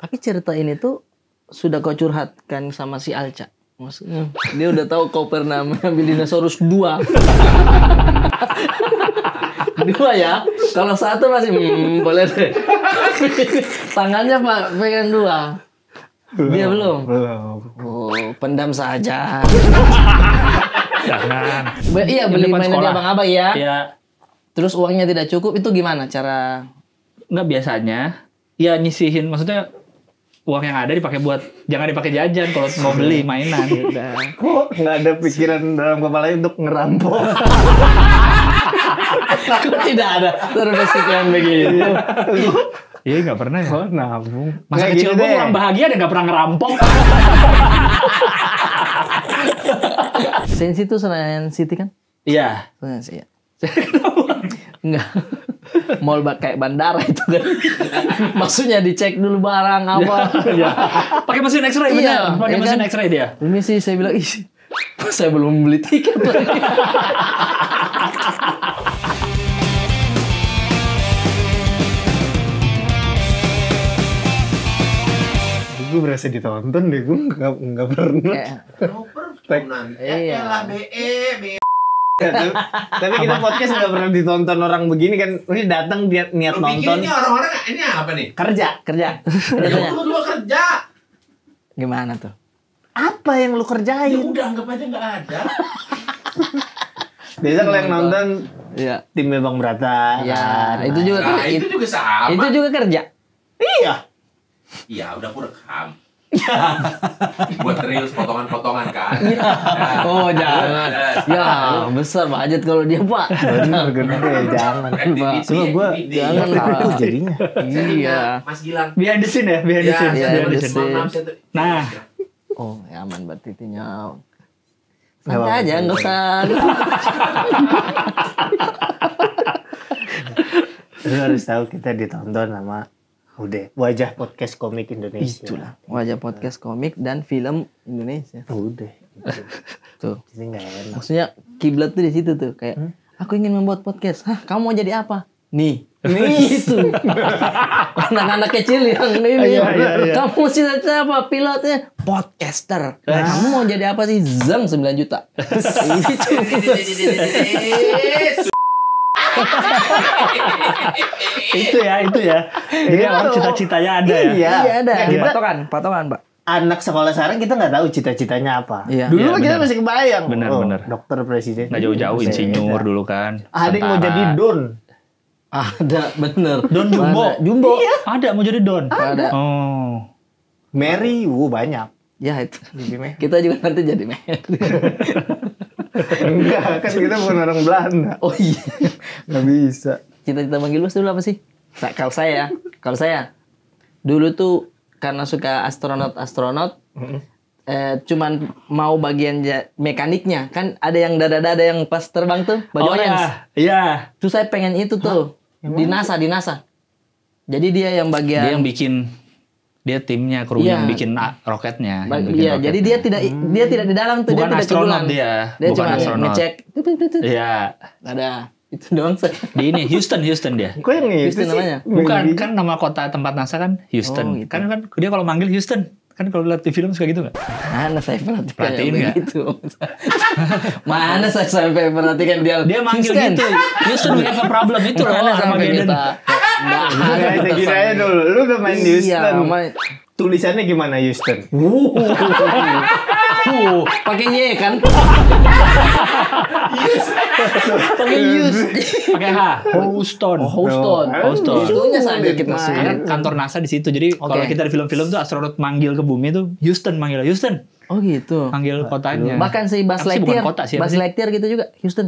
Tapi cerita ini tuh sudah kau curhatkan sama si Alca. Maksudnya dia udah tahu kau pernah mengambil dinosaurus 2. 2 ya. Kalau 1 masih boleh deh. Tangannya Pak pegang 2. Dia belum. Oh, pendam saja. Jangan. Iya, beli mainan di abang-abang ya. Iya. Terus uangnya tidak cukup, itu gimana cara? Nggak, biasanya ya nyisihin, maksudnya uang yang ada dipakai buat, jangan dipakai jajan kalau mau beli mainan. Kok nggak ada pikiran dalam kepalanya untuk ngerampok? Kok tidak ada terbesit yang begitu? Iya, nggak pernah ya. Oh, nabung. Masa Nggak kecil gini gue deh. kurang bahagia dan nggak pernah ngerampok. Sensi itu Senayan City kan? Iya. Senayan City. Enggak. Mall kayak bandara itu kan. Maksudnya dicek dulu barang apa. Iya. Pakai mesin X-ray, benar. Iya, Pakai ya mesin kan? X-ray dia. Ini sih saya bilang, ih, saya belum beli tiket lagi. Gue berasa ditonton deh, gue nggak pernah. Iya. Tapi kita podcast nggak pernah ditonton orang begini kan. Ini datang dia niat Lu pikir nonton. ini orang-orang ini apa nih? Kerja. Kerja. Ya Kerjanya. lu juga kerja. Gimana tuh? Apa yang lu Ya kerjain? udah anggap aja nggak ada. Biasa kalau yang nonton Iya. timnya Bang Brata. Ya, kan. itu juga Nah, itu juga sama. itu juga kerja. Iya. Iya, udah aku rekam. Buat reels potongan-potongan kan. Oh, jangan. Ya, besar budget kalau dia, Pak. Bener, jangan. Activity, Cuma gue activity. jangan tahu jadinya. Iya. Mas Gilang. Behind the scene ya, behind the scene. iya, Behind the iya. scene. Mohon maaf, saya tuh- Nah. Oh, ya aman berarti itunya. Nggak Santai apa-apa. aja, nggak usah. Lu harus tahu kita ditonton sama udah wajah podcast komik Indonesia. Itulah wajah podcast komik dan film Indonesia. Udah. Tuh. Jadi nggak enak. Maksudnya kiblat tuh di situ tuh kayak aku ingin membuat podcast. Hah, kamu mau jadi apa? Nih. Itu. Anak-anak kecil yang ini. Iya. Kamu cita-cita apa? Pilotnya podcaster. Kamu mau jadi apa sih? Zeng 9 juta. Itu ya. Jadi orang cita-citanya ada ya. Iya. Iya ada. Ya, kita Patokan, Pak. anak sekolah sekarang kita nggak tahu cita-citanya apa. Iya. Dulu Iya, mah kita benar. masih kebayang. Benar, Oh, benar. Dokter presiden. Nggak jauh-jauh insinyur dulu kan. Adik mau Tentara. jadi don. Ada, bener. Don Jumbo. Mana? Jumbo. Ada mau jadi don. Ada. Oh. Mary, banyak. Ya itu. Jadi Mary. Kita juga nanti jadi mayor. Enggak, kan kita bukan orang Belanda. Oh iya. Nggak bisa. Cita-cita manggil bos dulu apa sih? Kalau saya dulu tuh karena suka astronot, cuman mau bagian mekaniknya. Kan ada yang dada-dada yang pas terbang tuh, baju Oh orange. iya. Tuh saya pengen itu tuh. Di NASA. Jadi dia yang bagian Dia yang bikin, dia timnya, kru Iya. yang bikin roketnya. yang bikin Iya, roket. jadi dia tidak di dalam tuh, Bukan dia tidak astronot kedulang. dia, Dia bukan cuma astronot. ngecek. Tut. Iya. Ada itu doang saya. Di ini Houston dia. Kok yang itu Houston sih? namanya? Bukan, kan nama kota tempat NASA kan Houston. Oh, gitu. Kan dia kalau manggil Houston. Kan kalau lihat di film suka gitu nggak? Mana saya perhatikan Perhatiin nggak? begitu. Mana saya sampai perhatikan dia. Dia manggil Houston. gitu. Houston we have a problem itu loh. Mana sampai Armageddon. kita. Nggak ada Nah, kita gini aja dulu. Lu udah main di Iya, Houston. main. Tulisannya gimana Houston? Pakai Y kan? Pakai use. Pakai H. Houston. Houston. Houston. Itunya saja kita Karena sulit. kantor NASA di situ. Jadi kalau kita di film-film tuh astronot manggil ke bumi tuh Houston manggil Houston. Oh gitu. Panggil kotanya. Bahkan si Buzz Apa sih, bukan Lightyear, kota sih, apa Buzz sih? Lightyear gitu juga, Houston.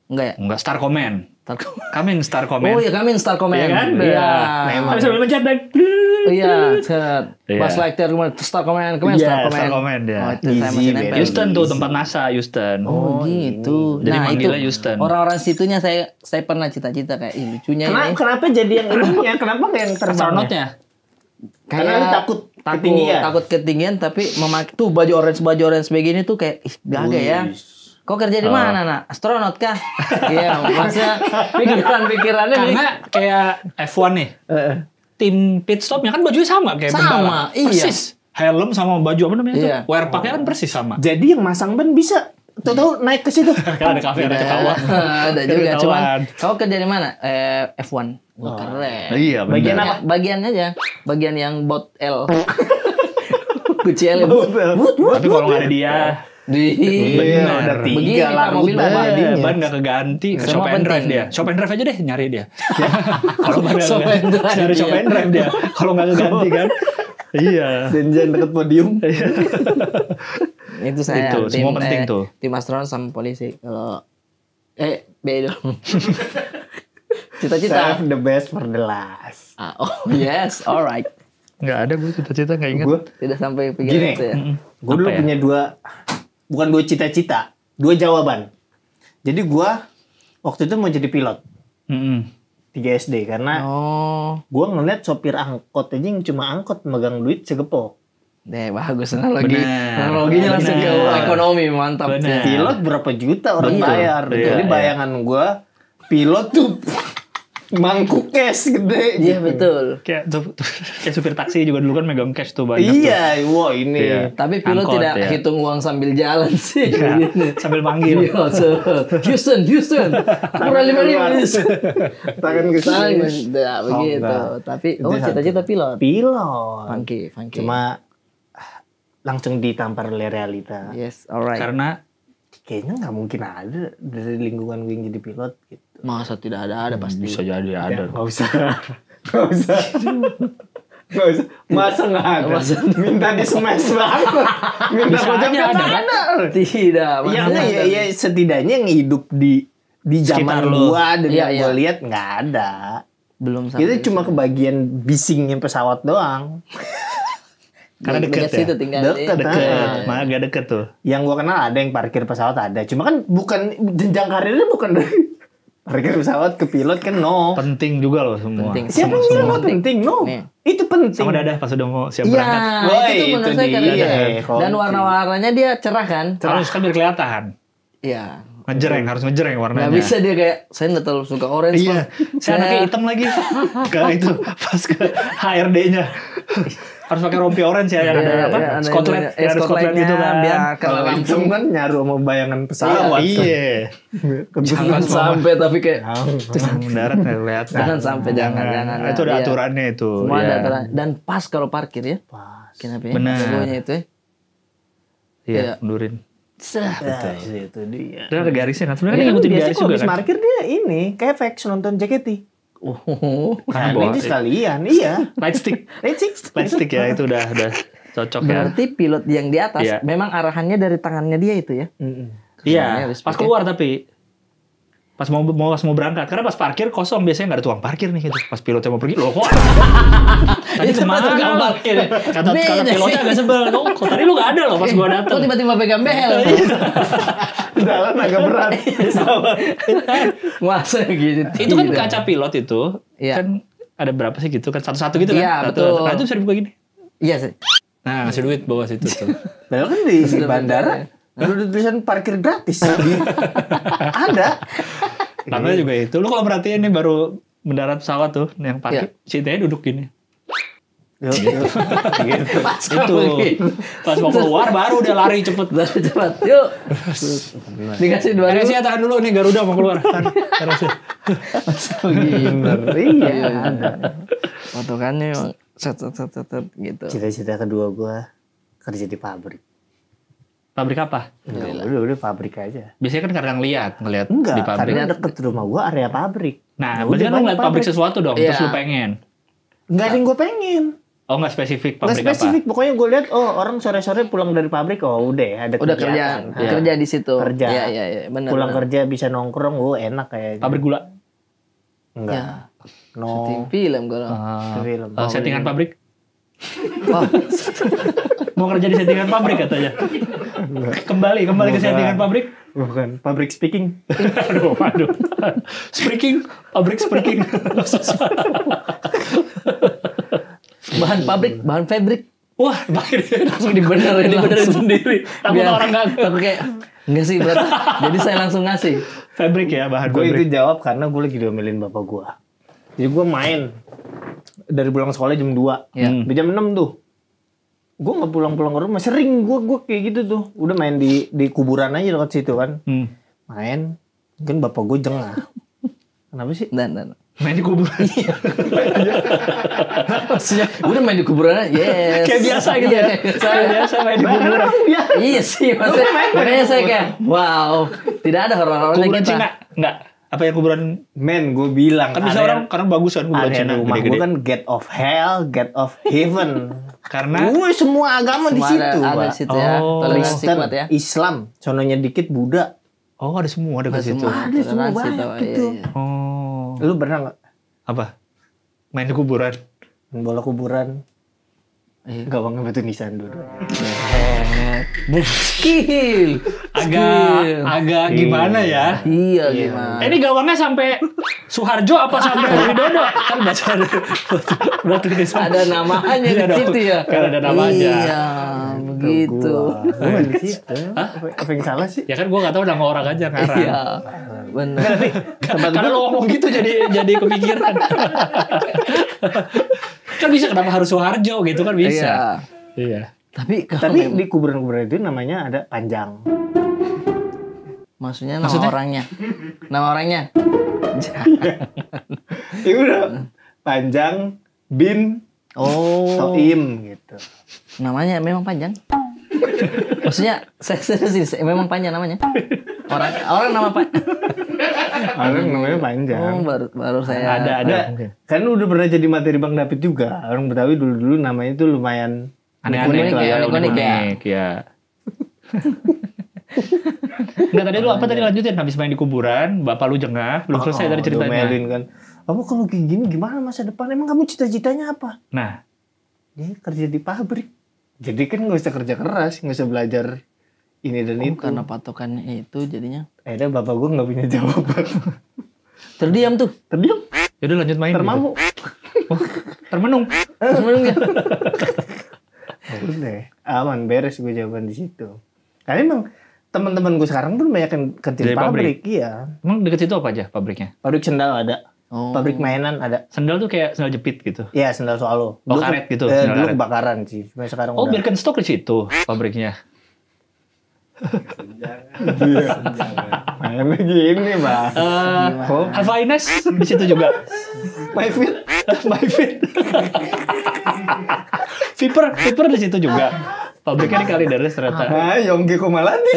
Enggak ya? Enggak, Star Command. Star- Kami Star Command. Oh iya, kami Star Command. Iya kan? Iya. Memang. Tapi sambil mencet dan Iya, set. Iya. Buzz Lightyear kemana? Star Command, Iya, Star Command. Star Command, ya. Oh, itu saya Easy, masih man. nempel. Houston tuh tempat NASA, Houston. Oh gitu. Jadi Nah itu manggilnya Houston. orang-orang situnya saya pernah cita-cita kayak ih, lucunya ini. Kenapa jadi yang ininya? Kenapa nggak yang terbangnya? Astronotnya. Karena lu takut ketinggian. Takut ketinggian tapi memakai tuh baju orange begini tuh kayak ih gaga ya. Kok kerja di mana, Nak? Astronot kah? Iya, maksudnya pikiran-pikirannya Karena kayak F1 nih. tim pit stopnya kan bajunya sama kayak Sama, pembalap. iya. Persis. Helm sama baju apa namanya Iya. itu? Wear packnya kan persis sama. Jadi yang masang ban bisa tahu naik ke situ. Kan ada kafe ada ketawa. Ada Kan juga, ketahuan. cuman kau kerja di mana? F1. Wah, keren. Iya, benar. Bagian apa? Bagian aja, bagian yang bot L. Kunci L. Tapi kalau nggak ada dia, Iya, Bener. udah Begini, 3 lah Pak, mobil rute Bapak. jadinya. ban nggak keganti. Semua Shop and penting. drive dia. Shop and drive aja deh nyari dia. Kalau ban nggak Shop and drive, nyari shop iya. and drive dia. Kalau nggak keganti kan. Iya. Janjian deket podium. Itu saya. Itu, semua penting tuh. Tim astronot sama polisi. Kalau beda dong. Cita-cita. Save the best for the last. Oh yes, alright. Nggak ada gue cita-cita nggak ingat. Gue Tidak sampai pikiran Gini. itu ya. Gue dulu Apa ya? punya bukan dua cita-cita, 2 jawaban. Jadi gue waktu itu mau jadi pilot 3 SD karena Oh, gue ngeliat sopir angkot aja yang cuma angkot megang duit segepok. deh bagus analogi. Benar. Analoginya langsung ke Benar. ekonomi, mantap. Benar. Pilot berapa juta orang Iya. bayar. Iya, Jadi iya. bayangan gue pilot tuh mangkuk cash gede. Iya gitu. betul. Kayak supir taksi juga dulu kan megang cash tuh banyak. Iya, wah ini. Iya. Tapi pilot Angkot, tidak ya. hitung uang sambil jalan sih. Tuh. Sambil manggil. Iya, Houston, kurang 5.000. Tangan ke Tidak sini. begitu. enggak. Tapi Itu satu. cita-cita pilot. Pilot. Funky. Cuma langsung ditampar oleh realita. Yes, alright. Karena Kayaknya nggak mungkin ada dari lingkungan gue yang jadi pilot gitu. Masa tidak ada pasti. bisa jadi ada. Nggak usah. Nggak usah. Nggak usah. Masa nggak ada? Minta di smash banget. Minta Bisa pojok aja ada, kan? Tidak. Ya, mana ada. ya, setidaknya yang hidup di Sekitar zaman lu. gua dan Iya, yang iya. gua lihat nggak ada. Belum sampai. Itu cuma kebagian bisingnya pesawat doang. Karena deket ya? situ tinggal. Deket, Deket, malah agak deket tuh. Yang gua kenal ada yang parkir pesawat ada. Cuma kan bukan jenjang karirnya bukan dari parkir pesawat ke pilot kan no. Penting juga loh semua. Penting. Siapa yang bilang nggak penting? No. Nih. Itu penting. Sama dadah pas udah mau siap Iya, berangkat. Woi, itu menurut itu saya karena dia. dan warna-warnanya dia cerah kan? Harus kan biar kelihatan. Iya. Harus ngejreng warnanya. Nggak bisa dia kayak saya nggak terlalu suka orange. Iya, Bang. saya anaknya hitam lagi. Kayak itu pas ke HRD-nya. Harus pakai rompi orange ya yang ada apa? ada Scotland, ini, yang ada Scotland gitu kan. biar Kalau kena itu lampu. kan nyaru sama bayangan pesawat. Iya. Jangan sampai tapi kayak Mendarat nggak kelihatan. jangan sampai jangan. Itu ada Iya. aturannya itu. Semua ada Iya. aturan. Dan pas kalau parkir ya. Pas. Kenapa ya? Benar. Logonya itu ya. Iya, Iya. mundurin. Sah. Nah, itu dia. Dan ada garisnya kan. Sebenarnya Ini kan ngikutin biasanya garis kalau juga habis kan. parkir dia ini kayak Vex nonton JKT. Karena Nah, bawa ini sekalian, iya. light stick. Light stick. Light stick ya itu udah cocok ya. Berarti pilot yang di atas Iya. memang arahannya dari tangannya dia itu ya. Iya, respect pas ya. keluar tapi pas mau berangkat karena pas parkir kosong biasanya nggak ada tukang parkir nih gitu. Pas pilotnya mau pergi loh kok. Tadi Itu kemana? tukang parkir ya? Kata Beda. pilotnya agak sebel. Kok tadi lu nggak ada loh pas gua Kok datang. tiba-tiba pegang behel? Jalan agak berat. Masa gitu. Itu kan Tidak. kaca pilot itu Iya. kan ada berapa sih gitu kan satu-satu gitu kan? Iya, Satu. betul. Nah itu bisa dibuka gini. Iya sih. Nah ngasih duit bawa situ tuh. Padahal kan di bandara ada tulisan parkir gratis. Ada. Namanya juga itu. Lu kalau perhatiin nih baru mendarat pesawat tuh yang parkir, CT-nya duduk gini. Yuk, yuk. Gitu. Itu. Pas mau keluar baru dia lari cepet. Cepat. Yuk. Dikasih 2.000. Teresia tahan dulu nih Garuda mau keluar. Teresia. Bener. Iya, ada. Potongannya emang set gitu. Cita-cita kedua gua kerja di pabrik. Pabrik apa? Ya, udah pabrik aja. Biasanya kan karena ngeliat Enggak, di pabrik. karena deket rumah gua area pabrik. Nah, Ya berarti udah, kan lu ngeliat banyak pabrik sesuatu dong, Iya. terus lu pengen. Enggak ada yang gua pengen. Oh, nggak spesifik Nggak pabrik spesifik, pokoknya gue lihat orang sore-sore pulang dari pabrik, oh udah ada Udah kerja kegiatan. Nah, kerja di situ. Kerja. Iya benar. pulang benar. kerja bisa nongkrong, enak kayaknya. apa? Pabrik gula. Enggak. Ya. No. Syuting film kalau. Film. Settingan pabrik. Wah, Mau kerja di settingan pabrik katanya. Kembali ke settingan pabrik. Bukan, public speaking. Aduh. Speaking, pabrik speaking. bahan pabrik, bahan fabric. Wah, Langsung dibenerin sendiri. Takut Biar orang nggak. aku kayak enggak sih berat. Jadi saya langsung ngasih. Fabrik ya, bahan Gue itu pabrik. jawab karena gue lagi diomelin bapak gue. Jadi gue main dari pulang sekolah jam 2. Iya. Di jam 6 tuh. Gue nggak pulang-pulang ke rumah. Sering gue kayak gitu tuh. Udah main di kuburan aja dekat situ kan. Main. Mungkin bapak gue jengah. Kenapa sih? Dan. Main di kuburan. Maksudnya udah main di kuburan aja. Yes. Kayak biasa gitu ya. Kayak biasa main di kuburan. Iya sih, makanya saya kayak wow, tidak ada horor-horornya Kuburan kita. Cina? Enggak. Apa yang kuburan? Men, gue bilang. Kan bisa orang karena bagus kan kuburan area Cina rumah gue gede-gede. kan gate of hell, gate of heaven. Karena Semua agama di Semua situ, ada Pak. di situ ya. Oh. Toleransi Kristen, kuat ya. Islam, sononya dikit Buddha. oh ada semua dekat situ. Ada semua Toleransi banyak tuh, gitu. iya. Oh. Lu pernah nggak Apa? Main di kuburan. main bola kuburan? Iya. Gak banget betul nisan dulu. Skill. Agak gimana ya? Iya gimana? Ini gawangnya sampai Soeharjo apa sampai Widodo? Kan baca udah tulis. Ada namanya di Iya dong. situ ya. Kan ada namanya. Iya, begitu. Gue main di situ. Apa yang salah sih? Ya kan gue nggak tahu nama orang aja ngarang. Iya. Benar. Karena lo ngomong gitu jadi kepikiran. Kan bisa kenapa harus Soeharjo gitu kan bisa. Iya. Tapi Tapi di kuburan-kuburan itu namanya ada panjang. maksudnya nama orangnya. Nama orangnya. Itu udah panjang bin Oh. Soim gitu. Namanya memang panjang. Maksudnya saya serius memang panjang namanya. Orang nama Pak. Orang namanya panjang. Oh, baru saya. Ada. Kan udah pernah jadi materi Bang David juga. Orang Betawi dulu namanya itu lumayan Aneh-aneh Unik ya, unik ya. unik ya. Enggak tadi lu apa tadi lanjutin habis main di kuburan, bapak lu jengah, belum selesai tadi ceritanya. Diomelin kan. Kamu kalau kayak gini gimana masa depan? Emang kamu cita-citanya apa? Nah, Ya kerja di pabrik. Jadi kan nggak usah kerja keras, nggak usah belajar ini dan itu. Karena patokannya itu jadinya Akhirnya bapak gue nggak punya jawaban. terdiam tuh. Terdiam, yaudah lanjut main. termamu. Gitu. Termenung. Sebenarnya enggak. Udah, aman beres gue jawaban di situ. Karena emang teman-teman gue sekarang pun banyak yang kerja di Dari pabrik, iya. Emang deket situ apa aja pabriknya? Pabrik sendal ada, Oh. pabrik mainan ada. Sendal tuh kayak sendal jepit gitu. Iya, sendal Soalo. Oh, karet gitu, sendal Dulu karet. kebakaran sih, cuma sekarang Oh, udah. Birkenstock di situ pabriknya. Mainnya gini, Bang. Alpha Ines di situ juga. My Fit. My Fit. Viper di situ juga. Pabriknya di Kalideres ternyata. Ah, Yonggi Komalani.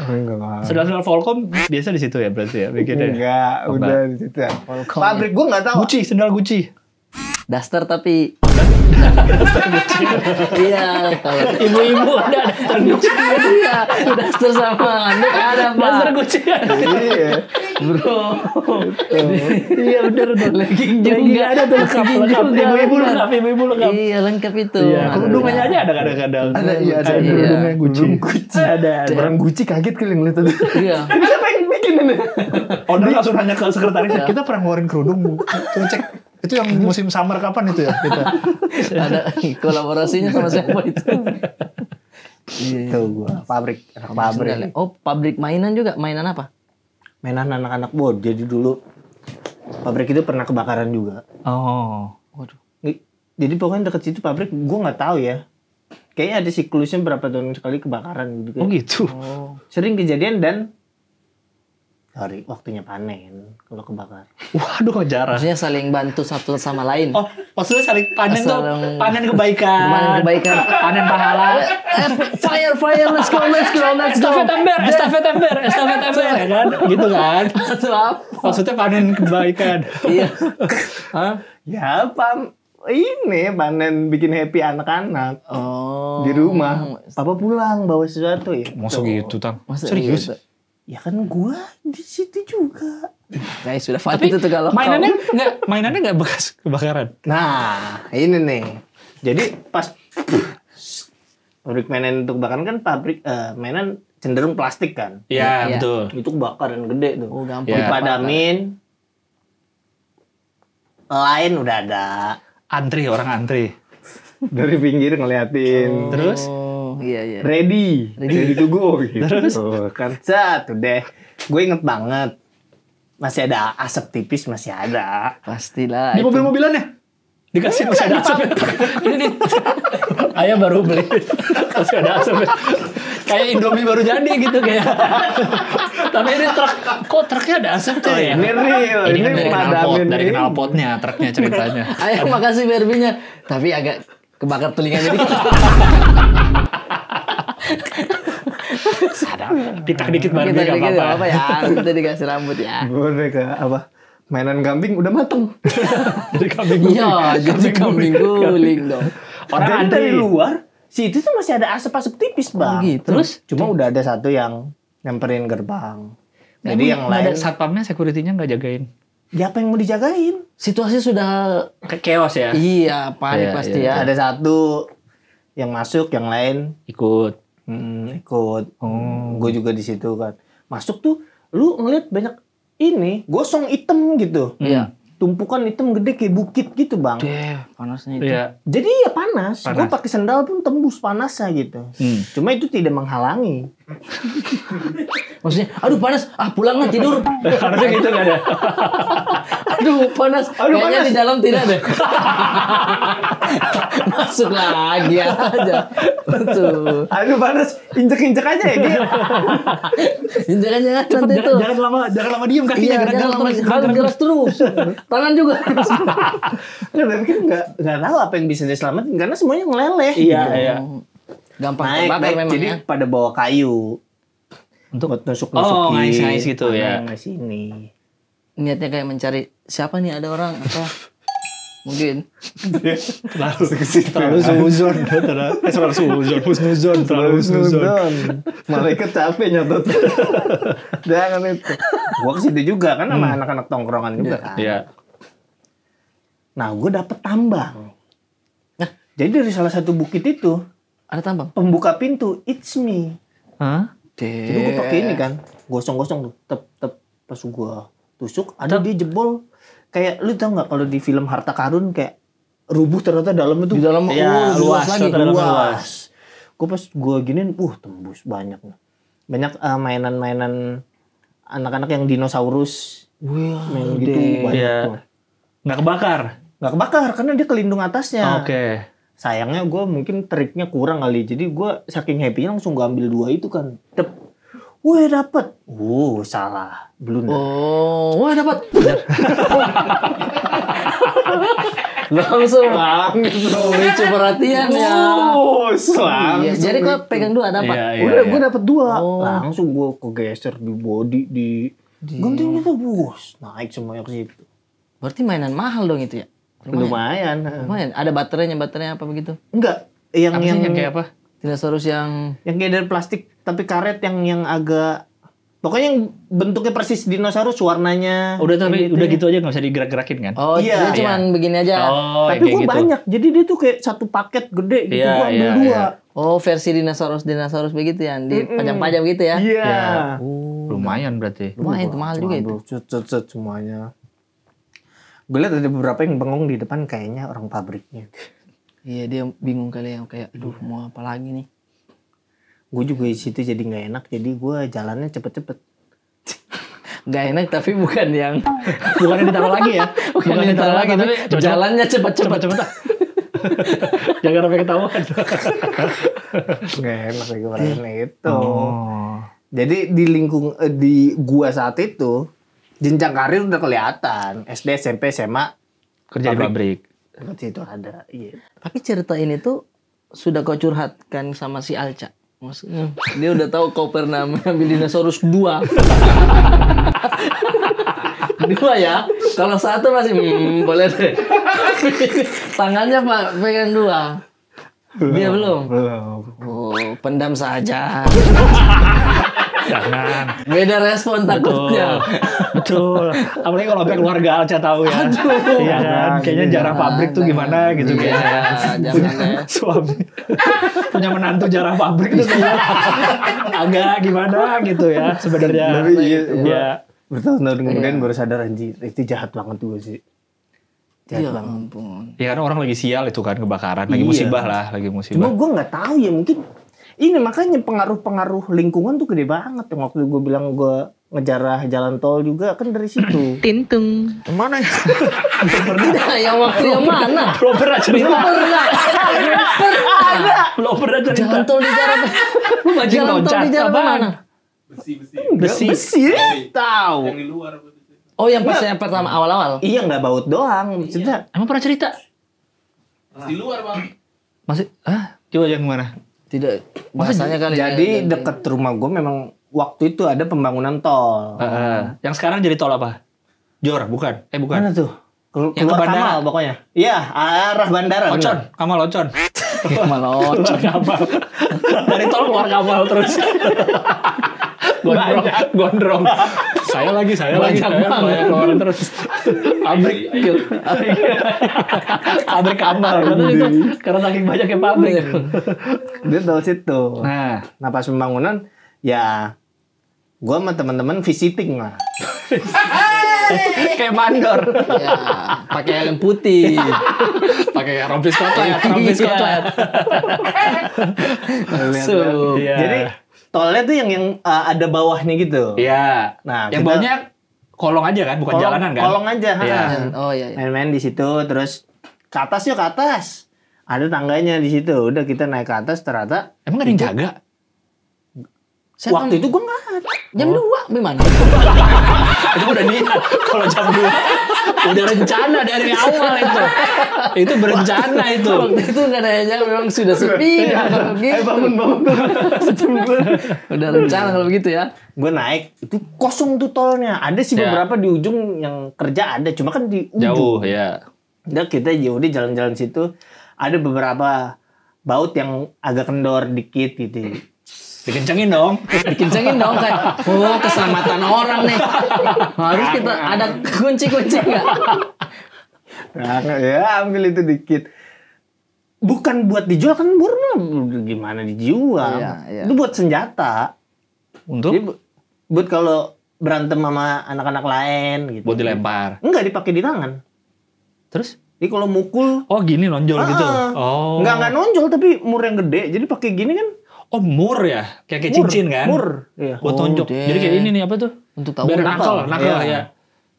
Enggak. Sendal-sendal Volcom biasa di situ ya berarti ya bikinnya. Enggak, udah di situ. Pabrik gue nggak tahu. Gucci, sendal Gucci. Daster tapi iya kalau Ibu-ibu ada Gucci. iya daster sama anduk ada Dasar Pak. Gucci. Iya. Bro. Iya bener tuh. Legging Legging juga. ada tuh lengkap. Ibu-ibu lengkap. Iya lengkap itu. Iya, kerudungannya aja ada kadang-kadang. Ada, iya, ada. kerudungnya Gucci. Ada. Orang Gucci kaget kali ngeliat itu. Iya. Siapa yang bikin ini? Owner langsung nanya ke sekretarisnya, kita pernah ngeluarin kerudung, Bu. Coba cek. Itu yang musim summer kapan itu ya? Kita. Ada kolaborasinya sama siapa itu? Itu gua pabrik, anak pabrik. Oh, pabrik mainan juga. Mainan apa? Mainan anak-anak bod. Jadi dulu pabrik itu pernah kebakaran juga. Oh. Waduh. Jadi pokoknya deket situ pabrik, gua nggak tahu ya. Kayaknya ada siklusnya berapa tahun sekali kebakaran gitu. Oh gitu. Sering kejadian dan sorry, waktunya panen kalau kebakar. Waduh kok jarang. Maksudnya saling bantu satu sama lain. Oh, maksudnya saling panen tuh, Saling- panen kebaikan. Panen kebaikan. Panen pahala. Fire, let's go. Estafet ember ya kan? Gitu kan? Satu apa? Maksudnya panen kebaikan. Iya. Hah? Ya, ini panen bikin happy anak-anak Oh. di rumah. Papa pulang bawa sesuatu ya. Masa gitu, Tang? Masa Serius? gitu? Ya kan gua di situ juga. Guys, sudah Tapi valid itu kalau mainannya nggak bekas kebakaran. Nah, ini nih. Jadi pas pabrik mainan untuk kebakaran kan pabrik mainan cenderung plastik kan. Iya, Iya. betul. Itu kebakaran gede tuh. Oh, gampang. Ya. Dipadamin. Lain udah ada. Orang antri. Dari pinggir ngeliatin. Terus? Oh, iya. Ready to go gitu. Kan satu deh. Gue inget banget. Masih ada asap tipis, masih ada. Pastilah. Di itu. mobil-mobilannya dikasih masih ada asap. Ini nih. Ayah baru beli masih ada asap. Kayak Indomie baru jadi gitu kayak. Tapi ini truk, kok truknya ada asap tuh ya? Ini real, Ini kan dari ini. knalpotnya truknya ceritanya. Ayo makasih Barbie-nya. Tapi agak kebakar telinganya dikit. Ada pitak dikit Barbie Kita nggak dikit nggak apa-apa. apa-apa ya. Kita dikasih rambut ya. Gue udah ke apa? Mainan kambing udah mateng. Jadi kambing guling. Iya, jadi kambing guling dong. Orang Dan antri. dari luar, si itu tuh masih ada asap-asap tipis, Bang. gitu. Terus cuma udah ada satu yang nyamperin gerbang. Jadi yang nggak ada lain, satpamnya, security-nya nggak jagain. ya apa yang mau dijagain? Situasi sudah Kayak chaos ya. iya panik Iya, pasti iya. ya. Ada satu yang masuk, yang lain Ikut. ikut. Gue juga di situ kan. Masuk tuh, lu ngeliat banyak ini gosong hitam gitu. Iya. Tumpukan hitam gede kayak bukit gitu, Bang. Panasnya itu. Iya. Jadi ya panas. Gue pakai sendal pun tembus panasnya gitu. Cuma itu tidak menghalangi. Maksudnya, aduh panas, pulang lah tidur. Harusnya gitu nggak ada. Aduh panas, Aduh, kayaknya panas. di dalam tidak ada. Masuk lagi aja. Betul. Aduh panas, injek-injek aja ya dia. Jangan santai itu. Jangan lama diem kakinya. Iya, gerak-gerak jangan terus. harus gerak terus. Tangan juga. Nggak, tapi kan nggak tahu apa yang bisa diselamatin karena semuanya ngeleleh. Iya, gitu. iya. Gampang Naik, terbakar naik. memang Jadi ya. pada bawa kayu untuk buat nusuk-nusukin. Oh, ngais-ngais gitu ya. Ngais ini. Niatnya kayak mencari siapa nih, ada orang apa? Mungkin. Terlalu suzon. Terlalu suzon. Terlalu suzon. Malaikat capek nyatot. Jangan itu. Gua kesitu juga kan sama anak-anak tongkrongan juga kan. Iya. Nah, gue dapet tambang. Nah, jadi dari salah satu bukit itu Ada tambang. pembuka pintu, it's me. Hah? Jadi gue pakai ini kan, gosong-gosong tuh, tep. Pas gue tusuk, ada dia jebol. Kayak lu tau nggak kalau di film Harta Karun kayak rubuh ternyata dalamnya tuh Di dalam Iya, luas luas, lagi. ternyata luas. Gue pas gue giniin, tembus banyak. Banyak mainan-mainan anak-anak yang dinosaurus. Main gitu banyak Iya. tuh. Nggak kebakar. Nggak kebakar karena dia kelindung atasnya. Oke. Sayangnya gue mungkin triknya kurang kali. Jadi gue saking happy-nya langsung gue ambil 2 itu kan. Wih dapet. Salah. Blunder. Oh, wah dapat. Langsung memicu perhatian ya. Iya, jadi kok pegang 2 dapat. Iya, Udah gue dapet 2. Oh. Langsung gue kegeser di body di gentingnya tuh naik semuanya ke situ. Berarti mainan mahal dong itu ya? Lumayan. Lumayan. Ada baterainya apa begitu? Enggak. Yang Apa sih yang kayak apa? Dinosaurus yang yang kayak dari plastik tapi karet yang agak pokoknya yang bentuknya persis dinosaurus warnanya. Udah tapi kayak udah ya. gitu aja nggak usah digerak-gerakin kan? oh Iya, dia cuman begini aja. Oh, Tapi kayak gue gitu. banyak. Jadi dia tuh kayak satu paket gede gitu. Iya, Gue ambil iya, 2. iya. Oh, versi dinosaurus begitu ya, dipajang-pajang gitu ya. Iya. Ya. Lumayan berarti. Lumayan itu mahal juga itu. Cet semuanya. Gue lihat ada beberapa yang bengong di depan kayaknya orang pabriknya. Iya, dia bingung kali ya, kayak aduh mau apa lagi nih. Gue juga di situ jadi nggak enak. Jadi gue jalannya cepet-cepet. Nggak enak tapi bukan yang Bukannya ditaruh lagi ya? bukan yang ditaruh lagi tapi jalannya cepat-cepat. Cepet-cepet. Jangan sampai ketahuan. Nggak enak lagi orangnya itu. Oh. Jadi di di gua saat itu jenjang karir udah kelihatan. SD, SMP, SMA Kerja di pabrik. dekat situ ada. Iya. Tapi cerita ini tuh sudah kau curhatkan sama si Alca. Maksudnya dia udah tahu kau pernah mengambil dinosaurus 2. 2 ya. Kalau 1 masih boleh deh. Tangannya Pak pegang 2. Dia belum. Oh, pendam saja. Jangan. Beda respon takutnya. Betul. Apalagi kalau sampai keluarga Alca tahu ya. Iya kan. Kayaknya jarah pabrik tuh gimana gitu Iya, kayaknya. jangan ya. Suami punya menantu jarah pabrik tuh kayaknya agak gimana gitu ya sebenarnya. Tapi iya, gua Ya. bertahun-tahun kemudian baru sadar anjir itu jahat banget tuh sih. Ya Jahat banget. ampun. Ya kan orang lagi sial itu kan kebakaran, lagi Iya. musibah lah, lagi Cuma musibah. gue nggak tahu ya mungkin ini makanya pengaruh lingkungan tuh gede banget yang waktu gue bilang gue ngejarah jalan tol juga kan dari situ. Tintung. Mana ya? Tidak, yang waktu yang mana? Belum pernah cerita. Ada. Belum pernah cerita. Jalan tol di jalan. Lu bajing Jalan tol loncat. di jalan Apaan? mana? Besi. Besi tahu. Yang di luar. Oh, yang pas yang pertama awal-awal. Iya nggak baut doang. Maksudnya Emang pernah cerita? Di luar, Bang. Masih? Coba yang mana? Tidak. Bahasanya kali. jadi deket rumah gue memang waktu itu ada pembangunan tol. Yang sekarang jadi tol apa? Jor, bukan? Bukan. Mana tuh? Yang Keluar ke bandara. Kamal pokoknya. Iya, arah bandara. Ocon, bener. Kamal Ocon. Malah Keluar Kamal. Dari tol keluar Kamal terus. Gondrong. Saya lagi. Saya keluar terus. Pabrik. Pabrik Kamal. Karena saking banyaknya pabrik. Dia tahu situ. Nah, Pas pembangunan ya gue sama teman-teman visiting lah. kayak mandor. ya, pakai helm putih. Pakai rompis kotlet. Masuk. Iya. Jadi tolnya tuh yang ada bawahnya gitu. Iya. Nah, yang kita- bawahnya kolong aja kan, bukan jalanan kan? Kolong aja. Iya. ha. Oh iya. Main-main di situ terus ke atas yuk ke atas. Ada tangganya di situ. Udah kita naik ke atas ternyata Emang gak ada yang jaga? waktu itu gue nggak ada. Jam 2 gimana? Itu udah niat. Kalau jam 2 udah rencana dari awal itu. Itu berencana itu. Waktu itu nggak ada yang jaga, memang sudah sepi. Kalau begitu. bangun. Udah rencana kalau begitu ya. Gue naik itu kosong tuh tolnya. Ada sih Ya. beberapa di ujung yang kerja ada. Cuma kan di ujung. Jauh ya. Udah kita udah jalan-jalan situ. Ada beberapa baut yang agak kendor dikit gitu. Dikencengin dong. Dikencengin dong kayak, oh keselamatan orang nih. Harus kita ada kunci-kunci nggak? Nah, ya ambil itu dikit. Bukan buat dijual kan murah gimana dijual? Iya, iya. Itu buat senjata. Untuk Jadi buat kalau berantem sama anak-anak lain gitu. buat dilempar. Enggak dipakai di tangan. Terus? Jadi kalau mukul Oh gini nonjol gitu. Ah, Oh. Enggak nonjol tapi mur yang gede. Jadi pakai gini kan Oh mur ya, kayak mur, cincin kan? Mur. Iya. Buat Oh, tonjok. deh. Jadi kayak ini nih apa tuh? Untuk Biar tawuran. nakal ya.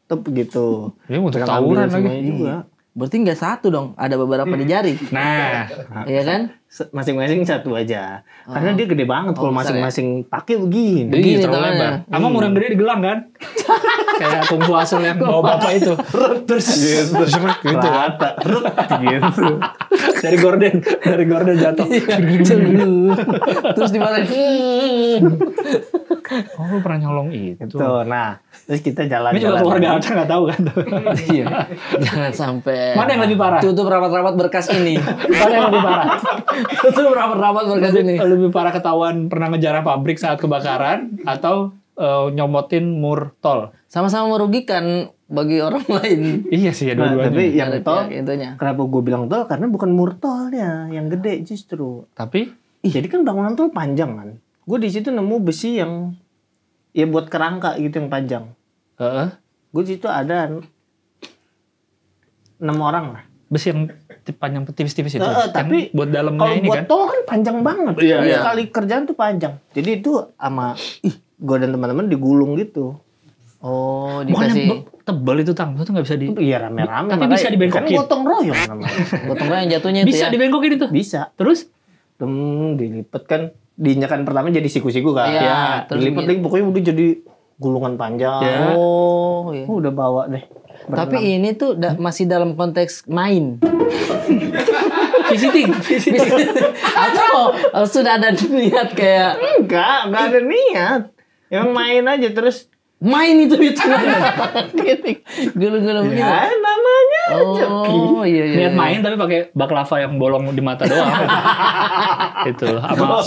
Tetep gitu. Ya untuk Jangan tawuran ambil lagi. semuanya juga. Berarti nggak satu dong, ada beberapa di jari. Nah, Iya kan? Masing-masing satu aja. Karena dia gede banget kalau besar ya? masing-masing pakai begini. begini terlalu tangannya. lebar. Sama mur yang gede digelang kan? Kayak kungfu asal yang bawa bapak itu. Terus gitu kan. Rata. Gitu. Dari gorden jatuh. Terus di mana? Oh, lu pernah nyolong itu. Itu. Nah, terus kita jalan-jalan. Ini juga keluarga Aca nggak tau kan? Iya. Jangan sampai. Mana yang lebih parah? Tutup rapat-rapat berkas ini. Mana yang lebih parah? Tutup rapat-rapat berkas ini. Lebih parah ketahuan pernah ngejarah pabrik saat kebakaran atau nyomotin mur tol? Sama-sama merugikan bagi orang lain. Iya sih ya Nah, dua-duanya. tapi yang Dari tol, pihak itunya. kenapa gue bilang tol? Karena bukan mur tolnya, yang gede justru. Tapi Jadi kan bangunan tol panjang kan. Gue di situ nemu besi yang ya buat kerangka gitu yang panjang. Gue di situ ada 6 orang lah. besi yang panjang tipis-tipis itu. Tapi yang buat dalamnya kalau ini buat kan. tol kan panjang banget. Iya, Jadi iya. sekali kerjaan tuh panjang. Jadi itu sama gue dan teman-teman digulung gitu. Oh, Bukannya dikasih tebal itu tang, itu nggak bisa di. Iya rame-rame. Tapi makanya bisa dibengkokin. Kan gotong royong namanya. gotong royong jatuhnya itu Bisa ya. dibengkokin itu. Bisa. Terus? Dilipet kan. Diinjakan pertama jadi siku-siku kan. Iya, Ya, terus dilipet gitu. lagi pokoknya udah jadi gulungan panjang. Ya. Oh, iya. Udah bawa deh. Tapi ini tuh masih dalam konteks main. Visiting. Atau sudah ada niat kayak enggak ada niat. Emang main aja terus. main itu gulung-gulung gitu. Ya namanya aja. Oh iya iya. Niat main tapi pakai baklava yang bolong di mata doang. Itu sama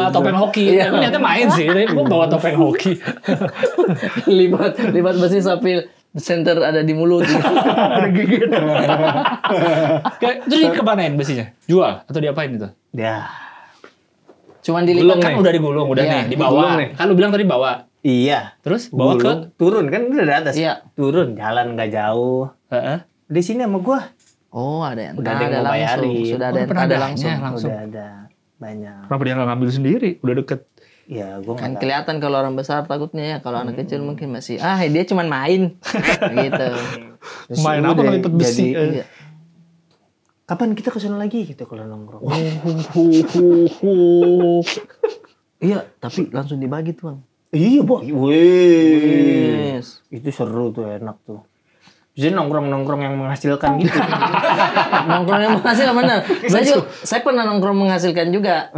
topeng hoki. Iya. Tapi niatnya main sih. Tapi gue bawa topeng hoki. libat besi sambil center ada di mulut. Ada gigit. Terus kemanain besinya? Jual atau diapain itu? Ya. Cuman Gulung dilipat kan udah digulung, udah Iya, nih dibawa. digulung nih. Kan lu bilang tadi bawa. Iya. Terus bawa ke Gulung, turun kan udah di atas. Iya. Turun jalan nggak jauh. Di sini sama gua Oh, ada yang Udah ada yang mau langsung. bayarin. Sudah Oh, ada yang pernah ada nanya langsung. langsung. udah ada banyak. Kenapa dia nggak ngambil sendiri? Udah deket. Ya, gue Kan kelihatan kalau orang besar takutnya ya, kalau anak kecil mungkin masih dia cuman main gitu. Main apa ngelipet besi? Iya. Kapan kita kesana lagi gitu kalau nongkrong? Iya, tapi langsung dibagi tuh, Bang. Iya, Bang. Wih. Yes. Itu seru tuh, enak tuh. Jadi nongkrong-nongkrong yang menghasilkan gitu. Nongkrong yang menghasilkan benar. Saya pernah nongkrong menghasilkan juga.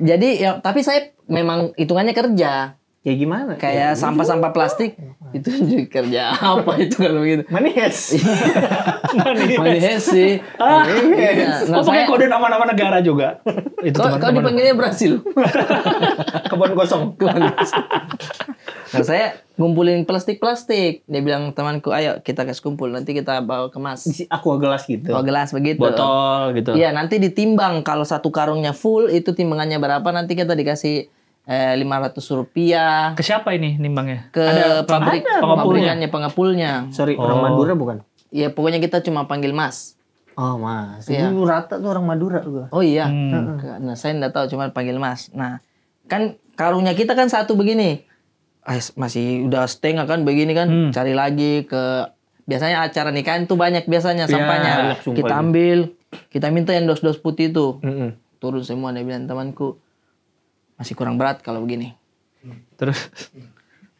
Jadi ya, tapi saya memang hitungannya kerja. Kayak gimana? Kayak sampah-sampah plastik itu juga kerja apa itu kalau begitu? Manis. Manis sih. Iya. Nah, Oh, pakai kode nama-nama negara juga. Itu kau dipanggilnya Brasil. Kebun kosong. Nah, saya ngumpulin plastik-plastik. Dia bilang temanku, ayo kita kasih kumpul. Nanti kita bawa kemas. Isi aqua gelas gitu. Bawa gelas begitu. botol gitu. Iya, nanti ditimbang. Kalau satu karungnya full, itu timbangannya berapa. Nanti kita dikasih 500 rupiah. Ke siapa ini nimbangnya? Ke pabrik pengepulnya. Sorry, orang Madura bukan? Iya, pokoknya kita cuma panggil Mas. Oh, Mas. Iya. Ini rata tuh orang Madura gua. Oh iya. Nah, saya enggak tahu, cuma panggil Mas. Nah, kan karungnya kita kan satu begini. Masih udah setengah kan begini kan. Cari lagi ke biasanya acara nikahan tuh banyak biasanya sampahnya. banyak, sumpah Kita itu. ambil, kita minta yang dos-dos putih itu. Heeh. Turun semua, dia bilang temanku masih kurang berat kalau begini. Terus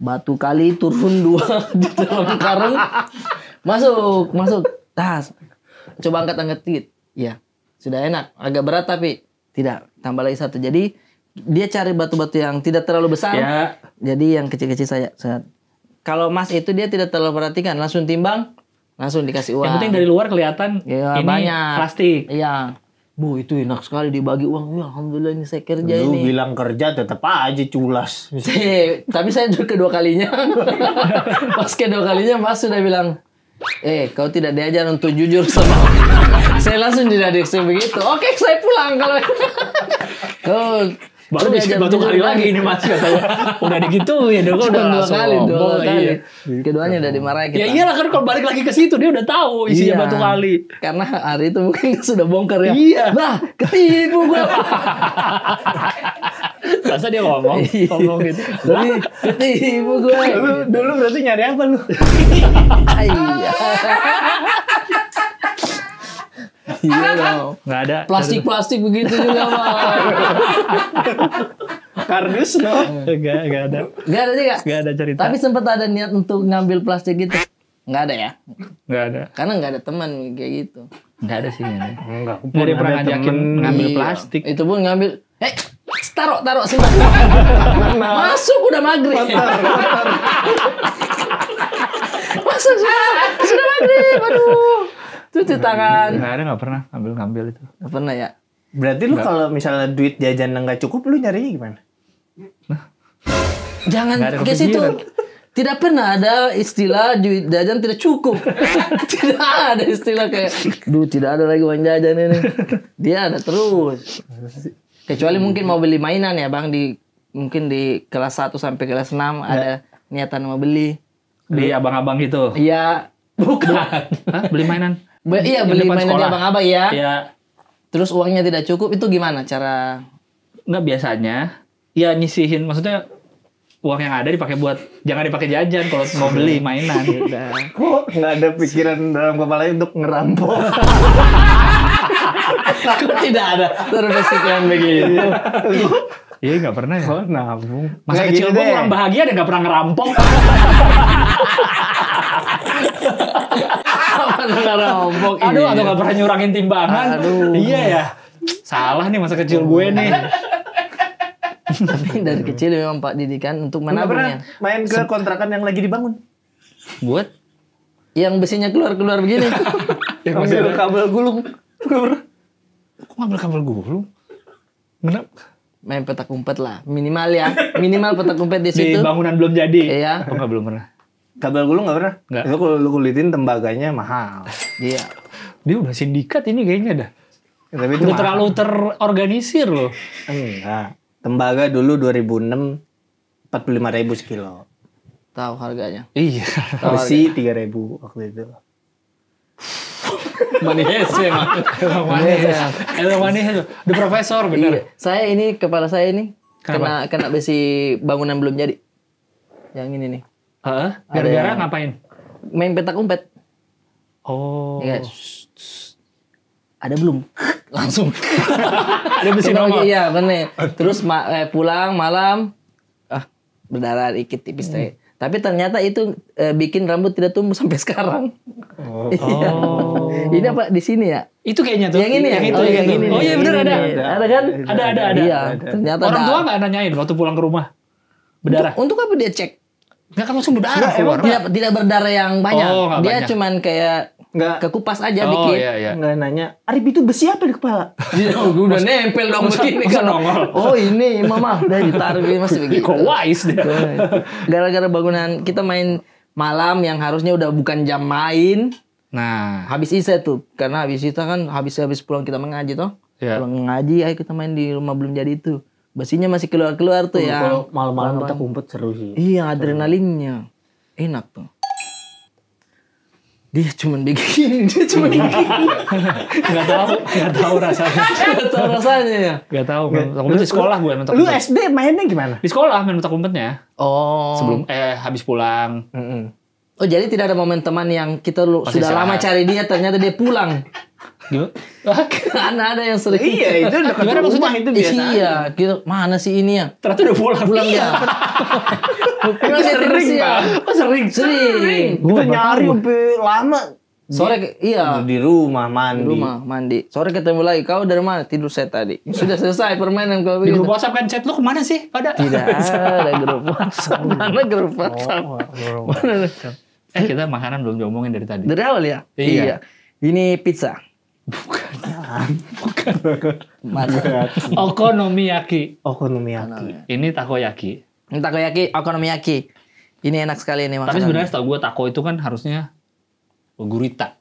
Batu kali turun 2 di dalam karung. Masuk. Tas. Coba angkat dikit. Iya. Sudah enak. Agak berat tapi tidak. Tambah lagi 1. Jadi dia cari batu-batu yang tidak terlalu besar. ya Jadi yang kecil-kecil saya. Kalau Mas itu dia tidak terlalu perhatikan. Langsung timbang. Langsung dikasih uang. yang penting dari luar kelihatan Ya, ini banyak. plastik. Iya. Bu, itu enak sekali dibagi uang. Ya, alhamdulillah ini saya kerja Lu ini. bilang kerja tetap aja culas. Tapi saya kedua kalinya. Pas kedua kalinya Mas sudah bilang, kau tidak diajar untuk jujur sama aku." Saya langsung didadik begitu. Oke, saya pulang kalau kau Baru kau bisa diajar batu jujur kali lagi ini Mas katanya. Udah digituin, udah Cuma dua kali. sombong, iya. Keduanya udah dimarahin kita. Ya iyalah kan kalau balik lagi ke situ dia udah tahu isinya Iya. batu kali. Karena hari itu mungkin sudah bongkar ya. Iya. Nah, ketipu gue. Masa dia ngomong gitu. Ketipu gue. Lu dulu berarti nyari apa lu? Iya. Iya dong. Nggak ada. Plastik begitu juga, Bang. Kardus no. Nggak ada. Gak ada juga. Nggak ada cerita. Tapi sempat ada niat untuk ngambil plastik gitu. Nggak ada ya? Nggak ada. Karena nggak ada teman kayak gitu. Nggak ada sih. Enggak. Nggak ada yang pernah ngajakin ngambil Iya. plastik. Itu pun ngambil. Taruh sini. Masuk udah maghrib. Masuk sudah maghrib. Aduh. Cuci tangan. Nggak pernah ngambil itu. Nggak pernah ya? Berarti lu kalau misalnya duit jajan nggak cukup, lu nyarinya gimana? Jangan Nggak ada ke situ. kepikiran. Tidak pernah ada istilah duit jajan tidak cukup. Tidak ada istilah kayak, tidak ada lagi uang jajan ini. Dia ada terus. Kecuali mungkin mau beli mainan ya Bang, mungkin di kelas 1 sampai kelas 6 ada niatan mau beli. Di abang-abang gitu. Iya, bukan. Hah? Beli mainan? Iya, Yang beli depan mainan di sekolah. abang-abang ya. Ya Terus uangnya tidak cukup, itu gimana cara? nggak biasanya. Ya nyisihin, maksudnya uang yang ada dipakai buat, jangan dipakai jajan kalau mau beli mainan. Kok nggak ada pikiran dalam kepala untuk ngerampok? Kok tidak ada terbersihkan begitu? Iya nggak pernah ya. Oh, nabung. Masa Nggak, kecil gini gue deh. kurang bahagia dan nggak pernah ngerampok. Apa ngerampok ini? Aduh, atau nggak pernah nyurangin timbangan. Aduh. Iya ya. Salah nih masa kecil gue nih. Tapi dari kecil memang Pak didikan untuk Nggak pernah menabungnya. main ke kontrakan yang lagi dibangun. Buat Yang besinya keluar begini. Ambil kabel gulung. kok ngambil kabel gulung? Kenapa? Main petak umpet lah. Minimal ya. Minimal petak umpet di Di situ. bangunan belum jadi. Iya. Oh nggak, belum pernah. Kabel gulung nggak pernah? Nggak. Itu kalau lu kulitin tembaganya mahal. Iya. Dia udah sindikat ini kayaknya dah. Ya, tapi itu Udah mahal. terlalu terorganisir loh. Enggak. Tembaga dulu 2006 45.000 sekilo. Tahu harganya. Iya. Besi 3.000 waktu itu. Manis emang. Emang manis. Emang manis itu. The Professor bener. Iya. Saya ini kepala saya ini Kena besi bangunan belum jadi. Yang ini nih. Gara-gara ngapain? Main petak umpet. Oh. Ya, ada belum? Langsung. Ada besi nongol. Iya bener. Terus pulang malam, berdarah dikit tipis teh. Tapi ternyata itu bikin rambut tidak tumbuh sampai sekarang. Iya. Ini apa di sini ya? Itu kayaknya tuh. Yang ini ya? Yang ini. Oh iya benar ada. Ada kan? Ada. Iya. Ternyata Orang tua nggak nanyain waktu pulang ke rumah? Berdarah? Untuk apa dia cek? Nggak kan langsung berdarah keluar. Tidak berdarah yang banyak. Oh, nggak Dia banyak. cuman kayak Nggak. kekupas aja Oh dikit. iya. Nggak nanya, Arif itu besi apa di kepala? Gue udah nempel dong begini masa kan. nongol? Oh ini mama udah ditaruh gini masih begitu. Kok wise dia? Gara-gara bangunan kita main malam yang harusnya udah bukan jam main. Nah. Habis isya tuh. Karena habis isya kan habis pulang kita mengaji toh. Iya. Pulang ngaji ayo kita main di rumah belum jadi itu. Besinya masih keluar-keluar tuh ya. Kalau malam-malam kita kumpet seru sih. Iya adrenalinnya. Enak tuh. Dia cuman begini. Nggak tahu rasanya. Gak tau rasanya ya. Nggak tahu. Di sekolah gue main petak Lu umpet. SD mainnya gimana? Di sekolah main petak umpetnya. Oh. Sebelum habis pulang. Oh jadi tidak ada momen teman yang kita Pasti sudah lama saat. cari dia ternyata dia pulang. Gimana? Karena ada yang sering. Iya, itu dekat Gimana rumah maksudnya? itu biasa. Iya, gitu. Mana sih ini ya? Ternyata udah pulang. Pulang ya. Pulang sering Pak. Oh sering. Sering. Kita nyari sampai lama. Sore iya. Di rumah mandi. Di rumah mandi. Sore ketemu lagi. Kau dari mana? Tidur saya tadi. Sudah selesai permainan kalau Di begitu. grup WhatsApp kan chat lu kemana sih? Pada. Tidak ada grup WhatsApp. Mana grup WhatsApp? Mana? Kita makanan belum diomongin dari tadi. Dari awal ya? Iya. Ini pizza. Okonomiyaki. Okonomiyaki. Ini takoyaki. Ini takoyaki, okonomiyaki. Ini enak sekali nih makanan. Tapi sebenarnya setahu gue taco itu kan harusnya gurita.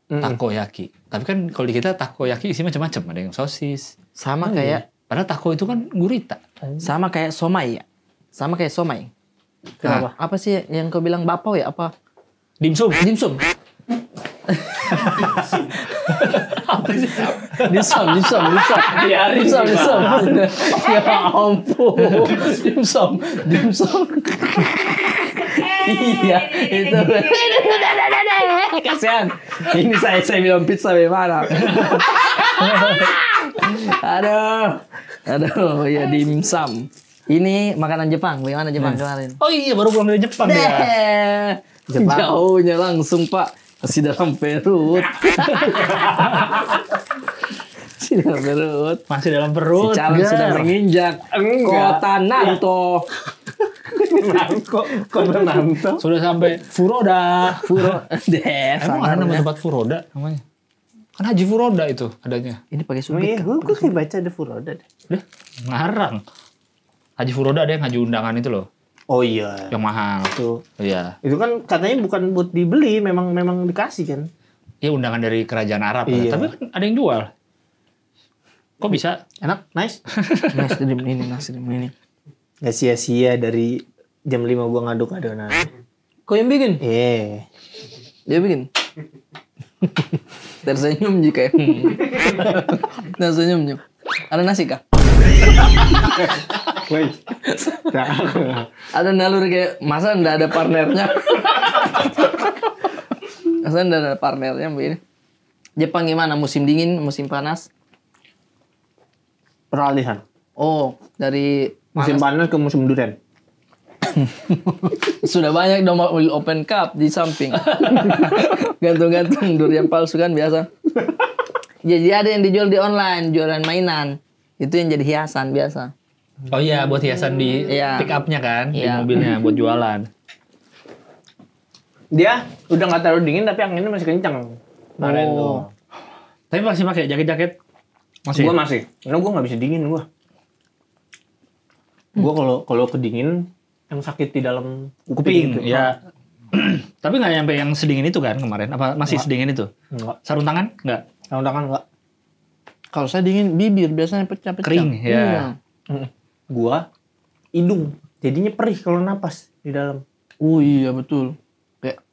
Takoyaki. Tapi kan kalau di kita takoyaki isi macam-macam. Ada yang sosis. sama kayak Padahal taco itu kan gurita. sama kayak somai ya. Sama kayak somai. Kenapa? Apa sih yang kau bilang bapau ya? Apa? Dimsum. Dimsum. Dimsum. Ya, Dimsum. Ya ampun. Dimsum. Iya, itu. Kasihan. Ini saya bilang pizza bagaimana? Aduh, ya dimsum. Ini makanan Jepang. Bagaimana Jepang kemarin? Oh iya baru pulang dari Jepang dia. Jepang. Jauhnya langsung Pak. Masih dalam perut. Masih dalam perut. Si calon sudah menginjak kota Nanto. Kota Nanto. Sudah sampai Furoda. Emang ada nama Sangarnya. tempat Furoda namanya? Kan Haji Furoda itu adanya. Ini pakai Oh iya, subik. gue kayak baca ada Furoda deh. Udah, ngarang. Haji Furoda ada yang haji undangan itu loh. Oh iya. Yang mahal. Tuh. Iya. Itu kan katanya bukan buat dibeli, memang dikasih kan. Ya undangan dari kerajaan Arab. Iya. Tapi kan ada yang jual. Kok bisa? Enak, nice. Nasi ini. Gak sia-sia dari jam 5 gua ngaduk adonan. Kau yang bikin? Dia bikin. Tersenyum juga. Tersenyum. Ada nasi kah? Wait. Ada nalur kayak masa ndak ada partnernya? Masa ndak ada partnernya begini? Jepang gimana? Musim dingin, musim panas? Peralihan. Oh, dari Musim panas ke musim durian. sudah banyak dong mobil open cup di samping. Gantung-gantung durian palsu kan biasa. Jadi ada yang dijual di online, jualan mainan. Itu yang jadi hiasan biasa. Oh iya, buat hiasan di Iya. pick up-nya kan, di Iya. mobilnya buat jualan. Dia udah nggak terlalu dingin tapi anginnya masih kencang. Kemarin Oh. tuh. Tapi masih pakai jaket-jaket? Masih. Gua masih. Karena gua nggak bisa dingin gua. Gua kalau kedingin yang sakit di dalam Kuping, gitu. ya. Tapi nggak nyampe yang sedingin itu kan kemarin? Apa masih sedingin itu? Enggak. Sarung tangan? Nggak. Sarung tangan enggak. Kalau saya dingin bibir biasanya pecah-pecah. Kering, ya. Iya. Gua hidung. Jadinya perih kalau napas di dalam. Oh iya betul. Kayak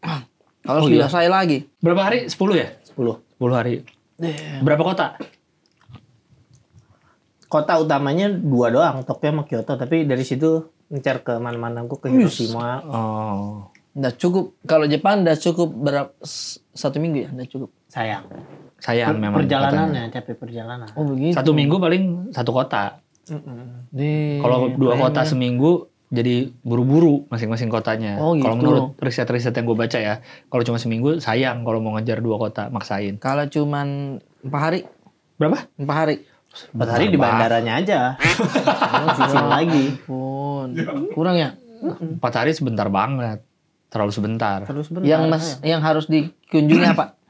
kalau Oh, iya. saya lagi. Berapa hari? 10 ya? 10. 10 hari. Berapa kota? kota utamanya 2 doang, Tokyo sama Kyoto. Tapi dari situ ngecer ke mana-mana, gue ke Hiroshima. Oh. Udah cukup. Kalau Jepang udah cukup 1 minggu ya, udah cukup. Sayang memang. Perjalanannya, capek perjalanan. Oh begitu. 1 minggu paling 1 kota. Kalau 2 kota seminggu jadi buru-buru masing-masing kotanya. Oh, gitu. Kalau menurut riset-riset yang gue baca ya, kalau cuma seminggu sayang kalau mau ngejar 2 kota maksain. Kalau cuman 4 hari. Berapa? 4 hari. 4 hari di bandaranya aja. Sisi lagi. Pun. Kurang ya? 4 hari sebentar banget. Terlalu sebentar. Terus benar. Yang harus dikunjungi apa?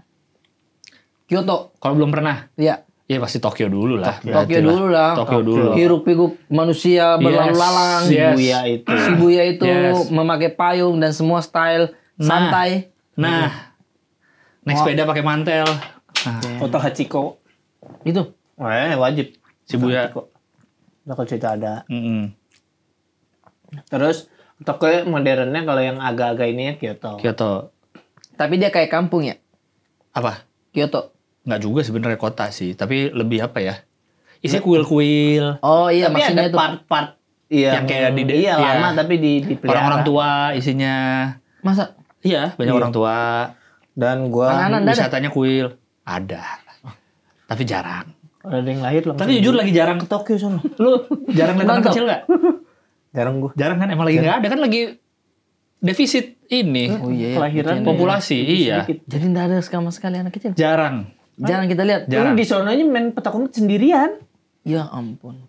Kyoto. Kalau belum pernah, Iya. ya pasti Tokyo dulu lah. Tokyo dulu lah. Tokyo dulu. Hiruk pikuk manusia berlalu-lalang. Yes. Shibuya itu. Shibuya itu Yes. memakai payung dan semua style santai. Nah, naik sepeda pakai mantel. Nah, Foto Hachiko. Itu. Wajib. Shibuya. Nah, kalau cerita ada. Mm-mm. Terus Tokyo modernnya kalau yang agak-agak ini ya Kyoto. Kyoto. Tapi dia kayak kampung ya. Apa? Kyoto. Nggak juga sebenarnya kota sih, tapi lebih apa ya? Isinya kuil-kuil. Oh iya Tapi maksudnya ada itu. part-part yang kayak di iya, iya. lama tapi dipelihara. Orang-orang tua isinya. Masa? Iya, banyak Iya. orang tua. Dan gua Anak-anak ada? Wisatanya kuil. Ada. Tapi jarang. ada yang lahir langsung. Tapi jujur lagi jarang. ke Tokyo sono. Lu jarang lihat anak Mantap. kecil nggak? Jarang gua. Jarang kan? Emang lagi nggak ada kan lagi defisit ini. Oh iya. Kelahiran Populasi, iya. sedikit. Jadi enggak ada sama sekali anak kecil. Jarang. Jarang kita lihat. Jarang. Di sononya main petak umpet sendirian. Ya ampun.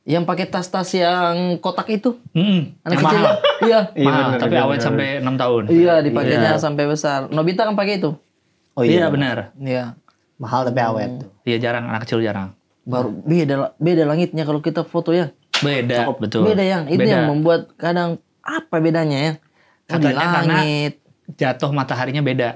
Yang pakai tas-tas yang kotak itu. Anak Yang kecil. mahal. Iya. Iya, Mahal, bener, tapi bener, awet bener. sampai 6 tahun. Iya, dipakainya sampai besar. Nobita kan pakai itu. Oh Iya benar. Iya. Mahal tapi awet tuh. Iya jarang, anak kecil jarang. Baru beda langitnya kalau kita foto ya. Beda, betul. Beda yang itu Beda. yang membuat kadang apa bedanya ya? Kan di Katanya karena langit. jatuh mataharinya beda.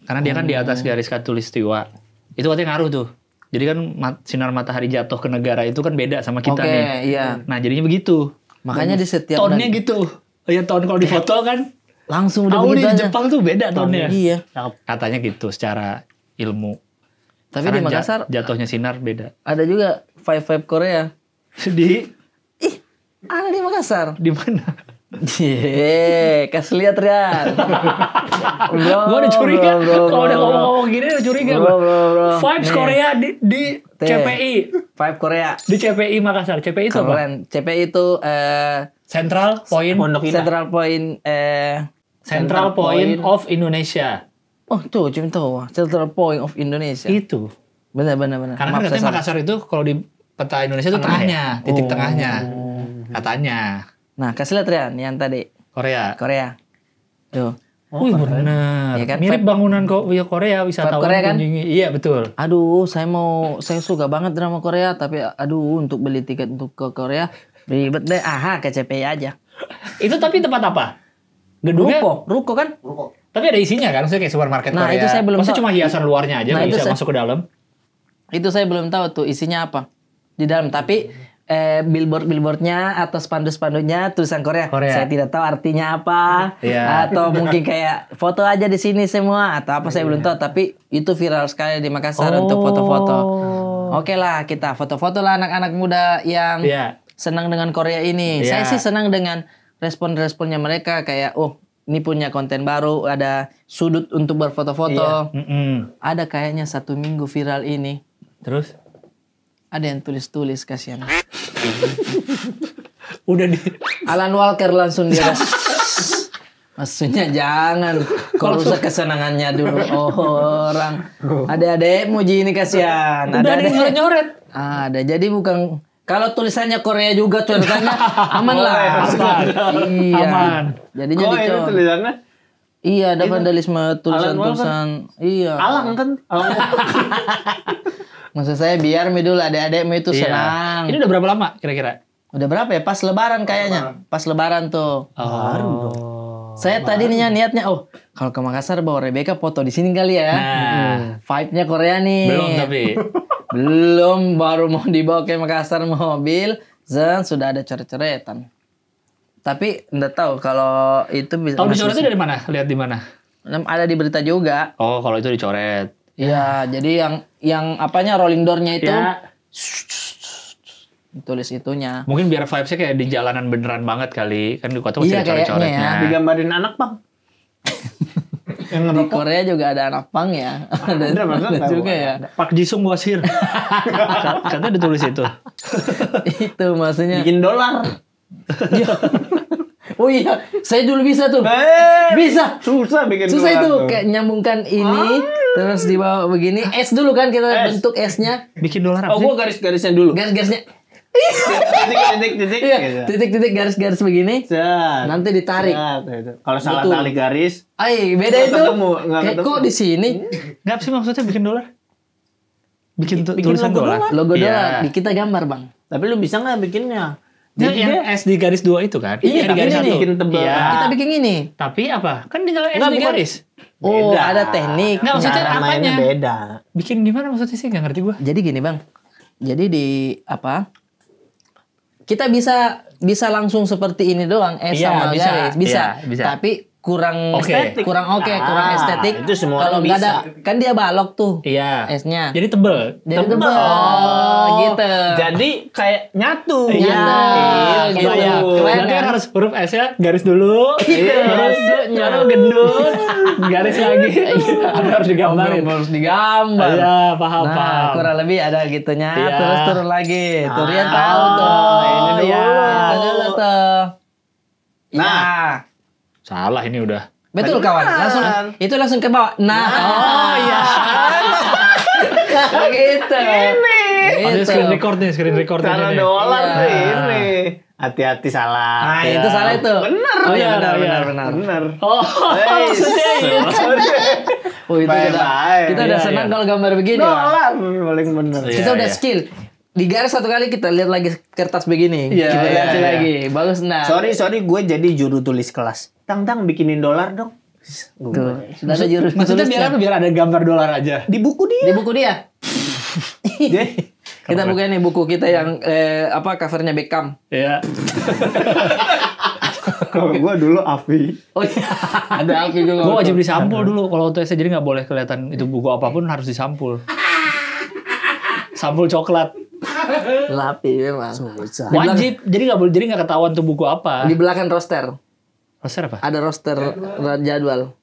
Karena dia kan di atas garis khatulistiwa. Itu katanya ngaruh tuh. Jadi kan sinar matahari jatuh ke negara itu kan beda sama kita Oke, nih. iya. Nah jadinya begitu. Makanya di setiap Tonnya gitu. Ya ton kalau di foto kan. langsung udah Tahu di begitu aja. Jepang tuh beda tonnya. Iya. Katanya gitu secara ilmu. Tapi Karena di Makassar jatuhnya sinar beda. ada juga vibe Korea. Di Ada di Makassar. di mana? Kasih lihat Rian. Gue udah curiga. Kalau udah ngomong-ngomong gini udah curiga gue. Bro. Vibes Korea di CPI. Vibe Korea. Di CPI Makassar. CPI itu apa? Keren. CPI itu Central Point Pondok Indah. Central Point Central Point of Indonesia. Oh tuh cuma tahu Central Point of Indonesia. Itu. Benar. Karena kan Maaf, katanya saya salah. Makassar itu kalau di peta Indonesia itu tengahnya, titik tengahnya. Katanya. Nah kasih lihat Rian yang tadi Korea. Tuh. Wih benar. Iya kan, Mirip vibe- bangunan Korea wisatawan Korea kan? kunjungi. Iya betul. Aduh, saya suka banget drama Korea, tapi aduh untuk beli tiket untuk ke Korea ribet deh. Aha, ke CPI aja. Itu tapi tempat apa? Gedungnya. Ruko kan? Tapi ada isinya kan? Maksudnya kayak supermarket Nah, Korea. itu saya belum Masa tahu. cuma hiasan luarnya aja Nah, nggak itu bisa saya- masuk ke dalam? Itu saya belum tahu tuh isinya apa di dalam. Tapi billboardnya atau spanduk-spanduknya tulisan Korea. Korea. Saya tidak tahu artinya apa. Iya. Atau mungkin kayak foto aja di sini semua atau apa saya belum tahu. Tapi itu viral sekali di Makassar untuk foto-foto. Oke lah kita foto-foto lah anak-anak muda yang Iya. senang dengan Korea ini. Iya. Saya sih senang dengan respon-responnya mereka kayak ini punya konten baru, ada sudut untuk berfoto-foto. Ada kayaknya 1 minggu viral ini. Terus? Ada yang tulis-tulis kasihan. Udah di Alan Walker langsung dia. Maksudnya jangan kau rusak kesenangannya dulu orang. Ada-adek muji ini kasihan. udah ada yang nyoret-nyoret. Ada. Jadi bukan kalau tulisannya Korea juga tulisannya aman lah. Iya. Aman. Jadinya Oh ini dicor. tulisannya Iya, ada vandalisme tulisan-tulisan. Iya. Alang kan? Alang. Maksud saya biar dulu adik-adikmu itu senang. Ini udah berapa lama kira-kira? Udah berapa ya? Pas lebaran kayaknya. Pas lebaran tuh. Saya tadinya niatnya kalau ke Makassar bawa Rebecca foto di sini kali ya. Nah. Vibe-nya Korea nih. Belum tapi. Belum, baru mau dibawa ke Makassar mobil, sudah ada coret-coretan. Tapi enggak tahu kalau itu bisa. Tahu dicoretnya dari mana? Lihat di mana? Ada di berita juga. Oh, kalau itu dicoret. Iya, jadi yang apanya rolling door-nya itu Ya. tulis itunya. Mungkin biar vibes-nya kayak di jalanan beneran banget kali. Kan di kota masih Iya, ada coret-coretnya. kayaknya ya. Digambarin anak bang. Yang Di ngerokok. Korea juga ada anak pang ya. Ada, masa ada nggak juga boleh ya. Park Ji-sung was here. Katanya ditulis itu. Itu maksudnya. Bikin dolar. Oh iya, saya dulu bisa tuh. Bisa. Susah bikin Susah dolar itu tuh. kayak nyambungkan ini terus dibawa begini. S dulu kan kita S. bentuk S-nya. Bikin dolar apa Oh, sih? gua garis-garisnya dulu. Garis-garisnya. Titik-titik. Iya, titik-titik garis-garis begini. Set. Nanti ditarik. Set, gitu. Kalau salah Betul. tali garis, Ay, beda Nggak itu. ketemu, nggak Kayak ketemu. kok di sini Nggak sih maksudnya bikin dolar? Bikin Bikin tulisan logo dolar. dolar. logo Iya. dolar di kita gambar, Bang. tapi lu bisa nggak bikinnya? Yang, Jadi yang dia S di garis 2 itu kan? Iya, di garis ini 1. nih. bikin tebel. Iya. Kita bikin ini. Tapi apa? Kan tinggal S Nggak, di bukan. garis. Oh, Beda. ada teknik. Nggak, maksudnya Cara mainnya apanya? beda. Bikin gimana maksudnya sih? Nggak ngerti gua. Jadi gini, Bang. Jadi di apa? Kita bisa langsung seperti ini doang, S Iya, sama bisa. garis, bisa. Iya, bisa. Tapi kurang Oke. estetik, kurang kurang Ah, estetik. itu semua Kalau orang nggak ada, bisa. kan dia balok tuh Iya. S-nya. Jadi tebel. Jadi Tebel. tebel. Oh, gitu. Jadi kayak nyatu. Iya, gitu. Kebayang. Keren, Berarti kan kan? harus huruf S-nya garis dulu. Terus baru gendut. Garis lagi. Harus digambarin. Harus digambar. Iya, paham, Nah, paham. kurang lebih ada gitunya. Iya. Terus turun lagi. Tuh Rian Ah, tahu tuh. ini dulu. Iya, itu dulu tuh. Nah. Iya. Salah ini udah. Betul kawan. Langsung itu langsung ke bawah. Nah, oh iya. Gitu. Ada Gitu. screen record nih, screen record Salah ini. dolar Iya. nih ini. Hati-hati salah. Nah, Iya. itu salah itu. Bener. Oh iya, benar, Iya. benar, benar. Bener. Oh, Hey, maksudnya itu. Oh, itu Bye-bye. kita udah Iya, senang iya. kalau gambar begini, Pak. Dolar paling bener. Iya. Kita udah skill. Di garis satu kali kita lihat lagi kertas begini. Iya, Kita iya, lihat iya. lagi. Bagus nah. Sorry, gue jadi juru tulis kelas. Tang bikinin dolar dong. Tuh, sudah ada jurus Maksudnya biar apa? Biar ada gambar dolar aja. Di buku dia. di buku dia. Dia- Kita buka nih buku kita yang apa covernya Beckham. Iya. Kalau gue dulu Afi. Oh iya, ada api juga. Gue wajib disampul dulu kalau UTS, jadi nggak boleh kelihatan itu buku apapun harus disampul. Sampul coklat. Lapi memang. Wajib. Jadi nggak boleh, jadi nggak ketahuan tuh buku apa. Di belakang roster Roster apa? ada roster jadwal.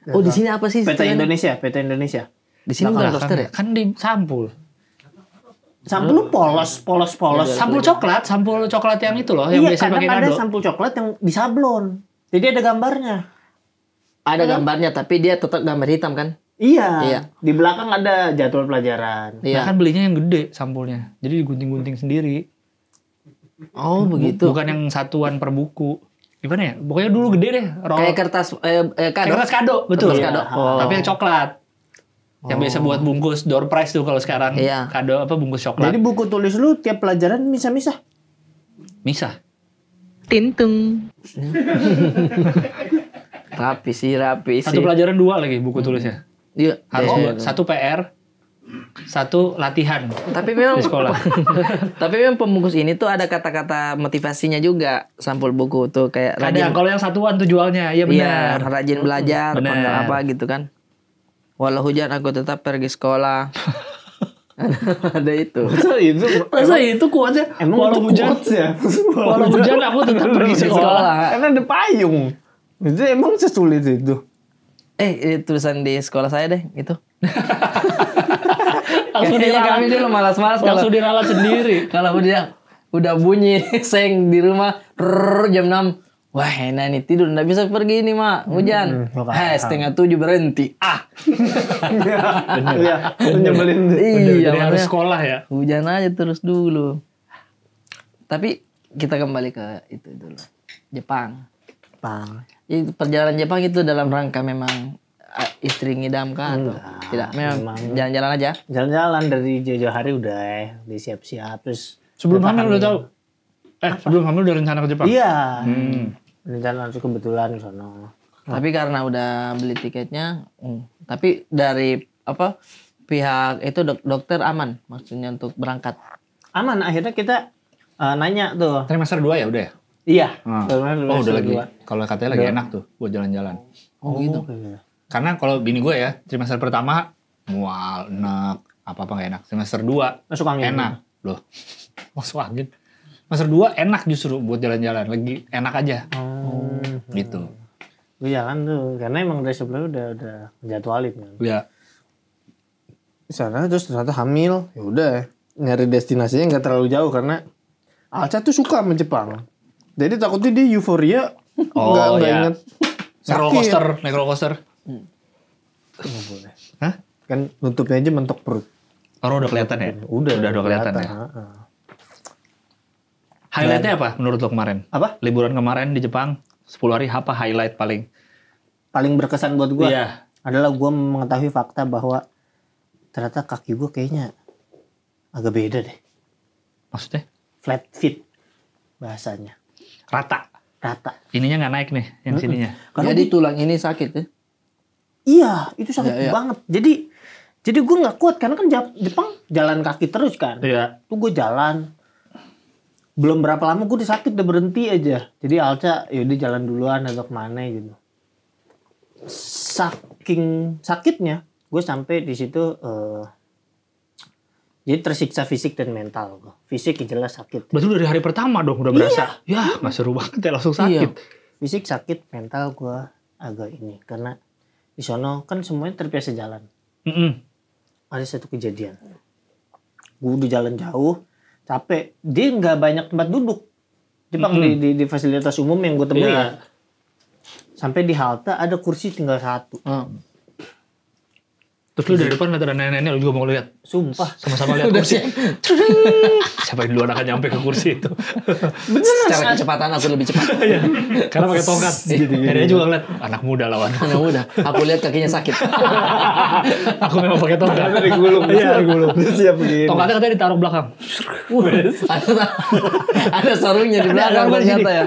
Oh di sini apa sih? Peta istilahnya? Indonesia, peta Indonesia. Di sini bukan roster ya? Kan di sampul. Sampul lu polos. Sampul coklat yang itu loh, yang Iya, biasa kadang pakai ada kado. sampul coklat yang disablon. Jadi ada gambarnya. Ada gambarnya tapi dia tetap gambar hitam kan? Iya. Iya. Di belakang ada jadwal pelajaran. Nah, Iya. kan belinya yang gede sampulnya. Jadi digunting-gunting sendiri. Oh begitu. Bukan yang satuan per buku. Gimana ya? Pokoknya dulu gede deh. Kayak kertas kado. Kertas kado, betul. Kertas kado. Oh. Tapi yang coklat. Yang biasa buat bungkus door prize tuh kalau sekarang. Iya. Kado apa bungkus coklat. Jadi buku tulis lu tiap pelajaran misah-misah. Misah. Tintung. rapi sih. Satu pelajaran 2 lagi buku tulisnya. Iya. Harus Iya. buat satu PR, satu latihan Tapi memang di sekolah. tapi memang pembungkus ini tuh ada kata-kata motivasinya juga sampul buku tuh kayak Ada rajin. kalau yang satuan tuh jualnya, ya Iya, benar. rajin belajar, Benar. panggil apa gitu kan. Walau hujan aku tetap pergi sekolah. ada itu. itu Masa itu kuatnya? emang Walau itu hujan, quotes ya? walau hujan aku tetap pergi sekolah. Karena ada payung. Itu emang sesulit itu. Tulisan di sekolah saya deh itu. Langsung Kayaknya diralat, kami dulu malas-malas kalau langsung diralat sendiri. kalau udah bunyi seng di rumah jam 6. Wah enak nih tidur nggak bisa pergi ini mak hujan. Setengah 7 berhenti. Iya, itu nyebelin. Iya Jadi harus makanya sekolah ya. hujan aja terus dulu. Tapi kita kembali ke itu dulu. Jepang. Itu perjalanan Jepang itu dalam rangka memang istri ngidam kan atau tidak? Memang jalan-jalan aja. Jalan-jalan dari jauh-jauh hari udah disiap-siap terus. Sebelum hamil udah tahu. Sebelum hamil udah rencana ke Jepang. Iya. Rencana langsung kebetulan ke sono. Tapi karena udah beli tiketnya, tapi dari apa pihak itu dokter aman maksudnya untuk berangkat. Aman, akhirnya kita nanya tuh. Trimester 2 ya udah ya? Iya. Oh udah lagi. Kalau katanya lagi enak tuh buat jalan-jalan. Oh gitu. Karena kalau bini gue ya, trimester pertama mual, enak, apa-apa gak enak. Trimester 2 Masuk angin. enak. Loh, masuk angin. Master 2 enak justru buat jalan-jalan. Lagi enak aja. Gitu. Gue jalan tuh, karena emang dari sebelumnya udah jadwalin kan. Ya. Di sana terus ternyata hamil, ya udah nyari destinasinya nggak terlalu jauh karena Alca tuh suka sama Jepang. Jadi takutnya dia euforia nggak inget sakit. Naik roller coaster. Nggak boleh. Hah? Kan nutupnya aja mentok perut. Orang udah kelihatan ya? Udah kelihatan ya. Heeh. Highlightnya apa menurut lo kemarin? Apa? Liburan kemarin di Jepang 10 hari apa highlight paling? Paling berkesan buat gue Iya. adalah gue mengetahui fakta bahwa ternyata kaki gue kayaknya agak beda deh. Maksudnya? Flat feet bahasanya. Rata. Ininya nggak naik nih, yang sininya. Karena Jadi tulang ini sakit ya? iya, itu sakit Iya. banget. Jadi gue nggak kuat karena kan Jepang jalan kaki terus kan. Iya. Tuh gue jalan. Belum berapa lama gue udah sakit, udah berhenti aja. Jadi Alca yaudah jalan duluan atau kemana gitu. Saking sakitnya gue sampai di situ jadi tersiksa fisik dan mental. Fisik jelas sakit. Berarti dari hari pertama dong udah berasa. Ya, nggak seru banget ya langsung sakit. Fisik sakit, mental gue agak ini. Karena di sono kan semuanya terbiasa jalan. Ada satu kejadian. Gue udah jalan jauh, capek. Dia nggak banyak tempat duduk. Jepang di fasilitas umum yang gue temui ya. Sampai di halte ada kursi tinggal satu. Terus lu dari depan lihat ada nenek-nenek, lu juga mau lihat. Sumpah. Sama-sama lihat kursi. Siapa yang duluan akan nyampe ke kursi itu? Secara kecepatan aku lebih cepat. Karena pakai tongkat. Dia juga ngeliat anak muda lawan. Anak muda. Aku lihat kakinya sakit. Aku memang pakai tongkat. Dari gulung. Iya, dari gulung. Siap begini. Tongkatnya katanya ditaruh belakang. Ada sarungnya di belakang ternyata ya.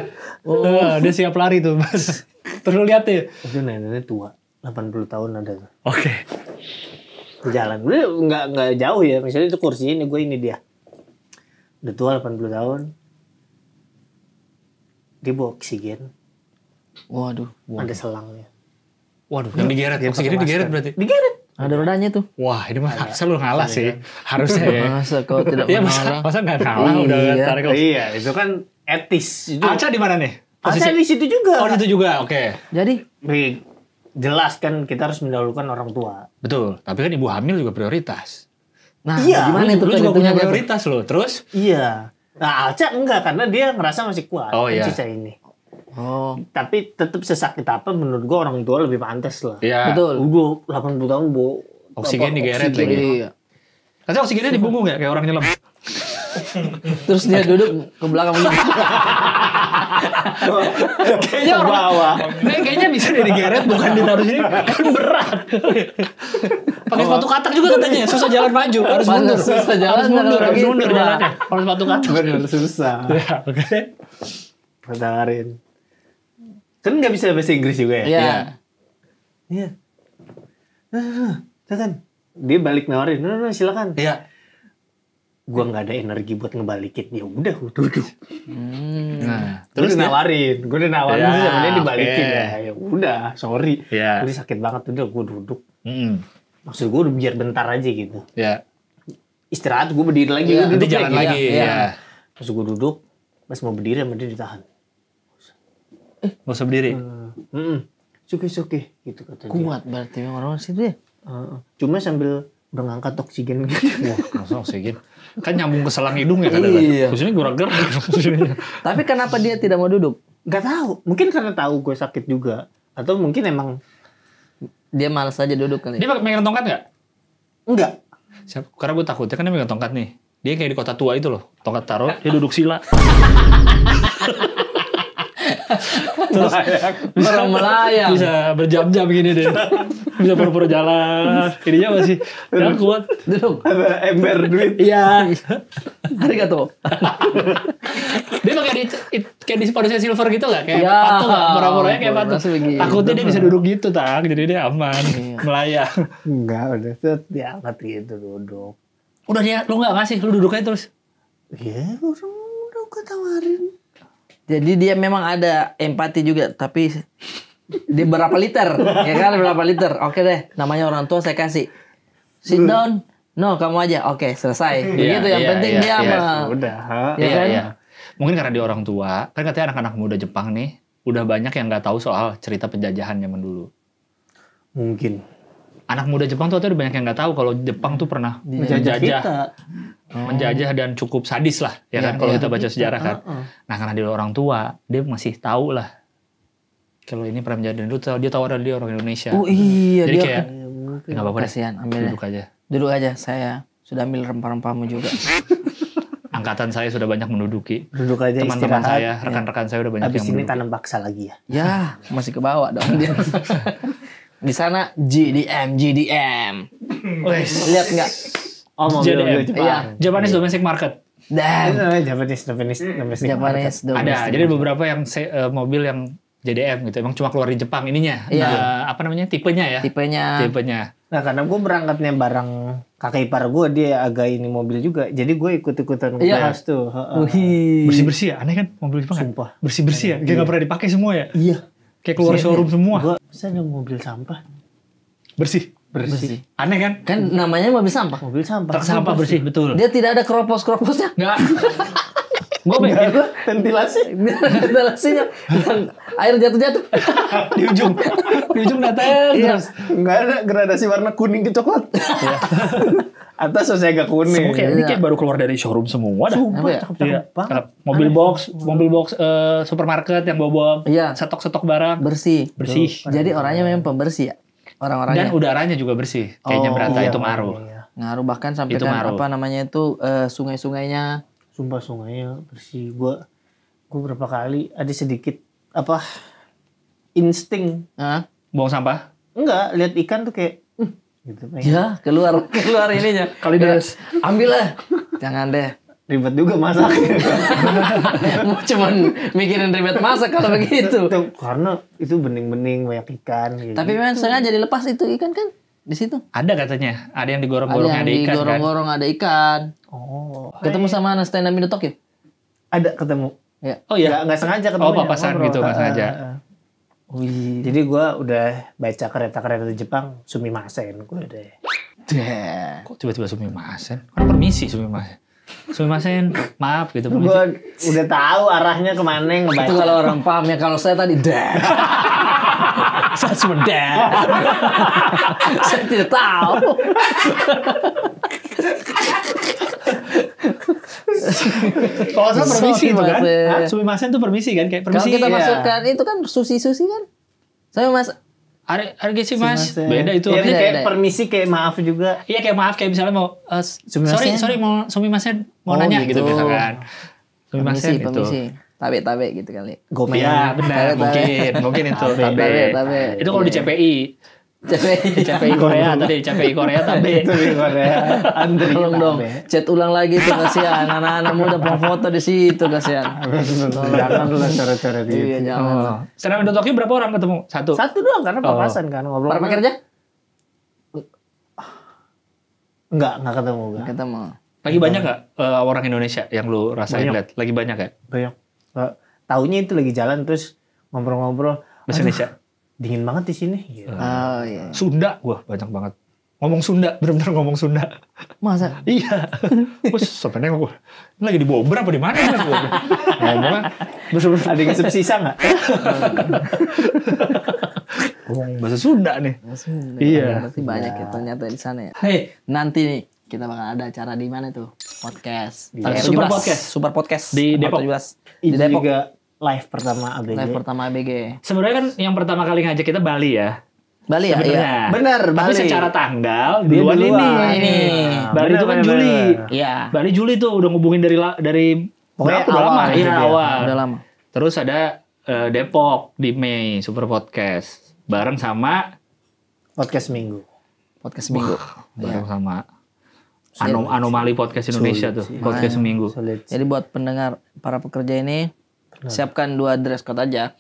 Dia siap lari tuh, Mas. Terus lu lihat ya. Itu nenek tua. 80 tahun ada tuh. Oke. Di jalan. Udah nggak jauh ya. Misalnya itu kursi ini, gue ini dia. Udah tua 80 tahun. Dia bawa oksigen. Waduh. Ada selangnya. Waduh, yang digeret. Oksigennya digeret berarti. Digeret. Ada rodanya tuh. Wah, ini mah harusnya lu ngalah sih. Harusnya ya. Masa kau tidak Iya, mengarah? masa nggak kalah udah Iya. tarik. Iya, itu kan etis. Itu. Alca di mana nih? Alca di situ juga. Oh, di situ juga. Oke. Jadi Jelas kan kita harus mendahulukan orang tua. Betul. Tapi kan ibu hamil juga prioritas. nah Iya, gimana itu Lu juga punya perhitungannya tuh? prioritas lo. Terus? Iya. Nah Alca enggak karena dia ngerasa masih kuat. Oh, iya. Cica ini. Oh, Tapi tetap sesakit apa menurut gua orang tua lebih pantas lah. Iya. betul. Udah 80 tahun bawa Oksigen digeret oksigen. lagi. Iya. Tapi oksigennya di punggung ya kayak orang nyelam. Terus dia duduk ke belakang begini. Kayaknya orang bawah. kayaknya bisa deh digeret bukan ditaruh sini kan berat. Pakai sepatu katak juga katanya susah jalan maju harus Mana mundur. susah jalan harus mundur, kalau harus gitu, mundur Pak. jalannya. Harus sepatu katak. Bener susah. Ya, oke. Pertawarin. Kan nggak bisa bahasa Inggris juga ya? Iya. Iya. Silakan. Dia balik nawarin. Nah, silakan. Iya. Gua nggak ada energi buat ngebalikin. Ya udah, gua duduk. Nah, Terus terus dia- nawarin. Gue udah nawarin Ya, terus sama dia dibalikin oke. ya. Ya udah, sorry. Iya. Udah sakit banget udah gue duduk. Maksud gue udah biar bentar aja gitu. Ya. Istirahat gue berdiri lagi. Iya, Gua duduk Nanti jalan lagi. Iya. Ya. Pas gue duduk, pas mau berdiri sama dia ditahan. Nggak usah berdiri. Suki gitu kata dia. Kuat berarti memang orang situ ya. Cuma sambil udah ngangkat oksigen gitu. Wah, masa oksigen. Kan nyambung ke selang hidung ya kadang-kadang. Iya. Terus ini gerak-gerak. Maksudnya. Tapi kenapa dia tidak mau duduk? Gak tahu. Mungkin karena tahu gue sakit juga. Atau mungkin emang Dia malas aja duduk kali. Dia pakai megang tongkat nggak? enggak. Karena gue takutnya kan dia megang tongkat nih. Dia kayak di kota tua itu loh. Tongkat taruh, dia duduk sila. Terus Orang melayang. bisa berjam-jam gini deh. Bisa pura-pura jalan. Ininya masih yang kuat. Duduk. Ada ember duit. Iya. Arigato. Dia pakai kayak di Manusia Silver gitu nggak? Kayak Ya, patung nggak? Pura-puranya kayak ampun, patung. masih begitu. Takutnya dia bisa duduk gitu, Tang. Jadi dia aman. Melayang. Enggak, udah set diangkat gitu duduk. Udah dia, lu nggak ngasih. Lu duduk aja terus. Ya, orang udah gue tawarin. Jadi dia memang ada empati juga, tapi dia berapa liter? Ya kan berapa liter? Oke deh, namanya orang tua saya kasih. Sit down, No, kamu aja. Oke, selesai. Iya, Begitu yang iya, penting iya, dia iya. mah. Udah. Ya kan? Iya. Mungkin karena dia orang tua, kan katanya anak-anak muda Jepang nih udah banyak yang nggak tahu soal cerita penjajahan zaman dulu. Mungkin. Anak muda Jepang tuh udah banyak yang nggak tahu kalau Jepang tuh pernah Menjajah kita. menjajah dan cukup sadis lah, ya kan? Kalau kita baca sejarah kan. Nah, karena dia orang tua, dia masih tahu lah. Kalau ini pernah menjadi dulu, dia tahu ada dia orang Indonesia. Oh iya, Jadi dia kayak nggak apa-apa deh, kasihan, ambil duduk aja. Duduk aja, saya sudah ambil rempah-rempahmu juga. Angkatan saya sudah banyak menduduki. Duduk aja Teman-teman istirahat. saya, rekan-rekan saya udah banyak Habis yang ini menduduki. tanam paksa lagi ya. Ya, masih ke bawah dong dia. Di sana GDM. Lihat nggak? Oh, mobil JDM. Jepang. Iya. Japanese Domestic Market. Dan Japanese Japanese Ada. Jadi beberapa yang mobil yang JDM gitu. Emang cuma keluar di Jepang ininya. Iya. Apa namanya? Tipenya ya. tipenya. Nah, karena gue berangkatnya bareng kakak ipar gue, dia agak ini mobil juga. Jadi gue ikut-ikutan Iya. ngebahas tuh. Wih. Bersih-bersih ya. Aneh kan mobil Jepang kan? Sumpah. Bersih-bersih ya. Kayak nggak pernah dipakai semua ya. Iya. Kayak keluar showroom semua. Gue masa ada mobil sampah. Bersih. Bersih. Aneh kan? Kan namanya mobil sampah. Mobil sampah. Truk sampah bersih, betul. Dia tidak ada keropos-keroposnya. Enggak. Gue Enggak ada ventilasi. Ventilasinya yang air jatuh-jatuh. di ujung datang Iya. terus. Enggak ada gradasi warna kuning ke coklat. Atas masih agak kuning. Semua kayak ini kayak baru keluar dari showroom semua dah. Apa ya? Iya. Mobil box supermarket yang bawa Iya. stok-stok barang Bersih. bersih. Jadi orangnya memang pembersih ya. Dan Orang-orangnya udaranya juga bersih. Kayaknya Oh, berata iya, itu ngaruh. iya. ngaruh, bahkan sampai Itu kan ngaruh. apa namanya itu sungai-sungainya. Sumpah sungainya bersih. Gue berapa kali ada sedikit apa insting. Hah? Buang sampah. Enggak, lihat ikan tuh kayak gitu. Ya, keluar ininya. Kali das. Ambil lah. Jangan deh. Ribet juga masak. Mau cuman mikirin ribet masak kalau begitu. Karena itu bening-bening banyak ikan gitu. Tapi memang sengaja dilepas itu ikan kan di situ. Ada katanya. Ada yang Ada digorong-gorong yang ada ikan kan. digorong-gorong ada ikan. Oh, Ketemu sama anak stand up Indo Tokyo. ada ketemu. Ya. Oh iya. Nggak sengaja ketemu. Oh, papasan gitu, nggak sengaja. Wih. Jadi gue udah baca kereta-kereta Jepang Sumimasen. Gue udah. Deh. Kok tiba-tiba sumimasen? Kan permisi sumimasen. Sumimasen, maaf gitu. permisi. Gue udah tahu arahnya kemana ngebaca. Itu kalau orang paham ya, kalau saya tadi deh. Saya cuma deh. Saya tidak tahu. Kalau saya permisi itu kan. Sumimasen. Hah? Sumimasen tuh permisi kan? Kayak Kalau permisi. kita ya. masukkan itu kan sushi kan. Saya mas. Argesi mas. Sumimasen. Beda itu. Iya, Beda, kayak beda. permisi kayak maaf juga. Iya kayak maaf kayak misalnya mau Sumimasen. sorry mau sumimasen mau Oh, nanya gitu. gitu misalkan. Sumimasen itu. Permisi. Tabe gitu kali. Gomen. Iya benar Tabe. mungkin itu Tabe. tabe. Itu kalau di CPI. CPI Korea tadi CPI Korea tabe. Itu di Korea. Andri. Tolong dong, chat ulang lagi tuh kasihan. Anak-anak muda foto di situ kasihan. Jangan lu coret-coret gitu. Iya jangan. Sekarang di Tokyo berapa orang ketemu? Satu. Satu doang karena papasan kan ngobrol. Para pekerja? Enggak ketemu gua. Ketemu. Lagi banyak nggak orang Indonesia yang lu rasain Banyak. lihat? Lagi banyak ya? Banyak. Taunya itu lagi jalan terus ngobrol-ngobrol. Bahasa "Aduh, Indonesia. Dingin banget di sini. Gitu. Oh iya. Sunda, wah banyak banget. Ngomong Sunda, benar-benar ngomong Sunda. Masa? Iya. Terus sebenarnya gue lagi di Bogor apa di mana? Ngomongnya bener-bener Ada yang ngisep sisa nggak? ngomong bahasa Sunda nih. Iya. Berarti banyak ya ternyata di sana ya. Hei, nanti nih kita bakal ada acara di mana tuh? Podcast. Super Podcast. Super Podcast. Di Depok. 17. Itu Di Depok. juga live pertama ABG. Live pertama ABG. Sebenarnya kan yang pertama kali ngajak kita Bali ya. Bali ya? Iya. Sebenarnya. Bener, Tapi Bali. secara tanggal Dia duluan duluan. ini. Nah, Bali itu kan bener, Juli. bener. Iya. Bali Juli tuh udah ngubungin dari Pokoknya berapa udah awal lama? gitu Iya dia. awal. Udah lama. Terus ada Depok di Mei Super Podcast bareng sama Podcast minggu. Podcast seminggu. bareng sama Anomali Podcast Indonesia Sulit tuh sih. podcast seminggu. Sulit. Jadi buat pendengar para pekerja ini siapkan 2 dress code aja.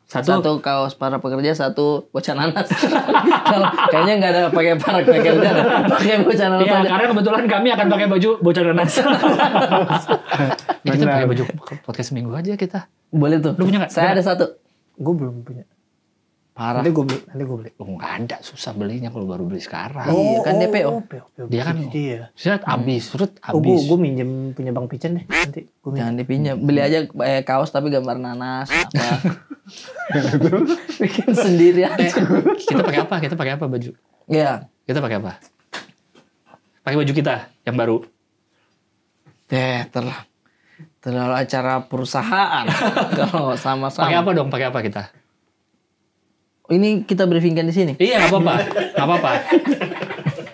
Satu kaos para pekerja, satu bocah nanas. Kalau kayaknya nggak ada pakai para pekerja, pakai bocah nanas Iya, aja. karena kebetulan kami akan pakai baju bocah nanas. Kita pakai baju podcast seminggu aja kita. Boleh tuh. Lu punya nggak? Saya ada satu. Gue belum punya. Parah. Nanti gue beli. Oh, nggak ada, susah belinya kalau baru beli sekarang. Iya, kan DPO. Dia kan Iya. set habis, Oh, habis. gue minjem punya Bang Pican deh. Nanti gue Jangan dipinjam. Beli aja kaos tapi gambar nanas apa. Bikin sendiri aja. Kita pakai apa baju? Iya. Kita pakai apa? Pakai baju kita yang baru. Terlalu acara perusahaan. Kalau sama-sama. Pakai apa dong? Pakai apa kita? Ini kita briefingkan di sini. Iya, nggak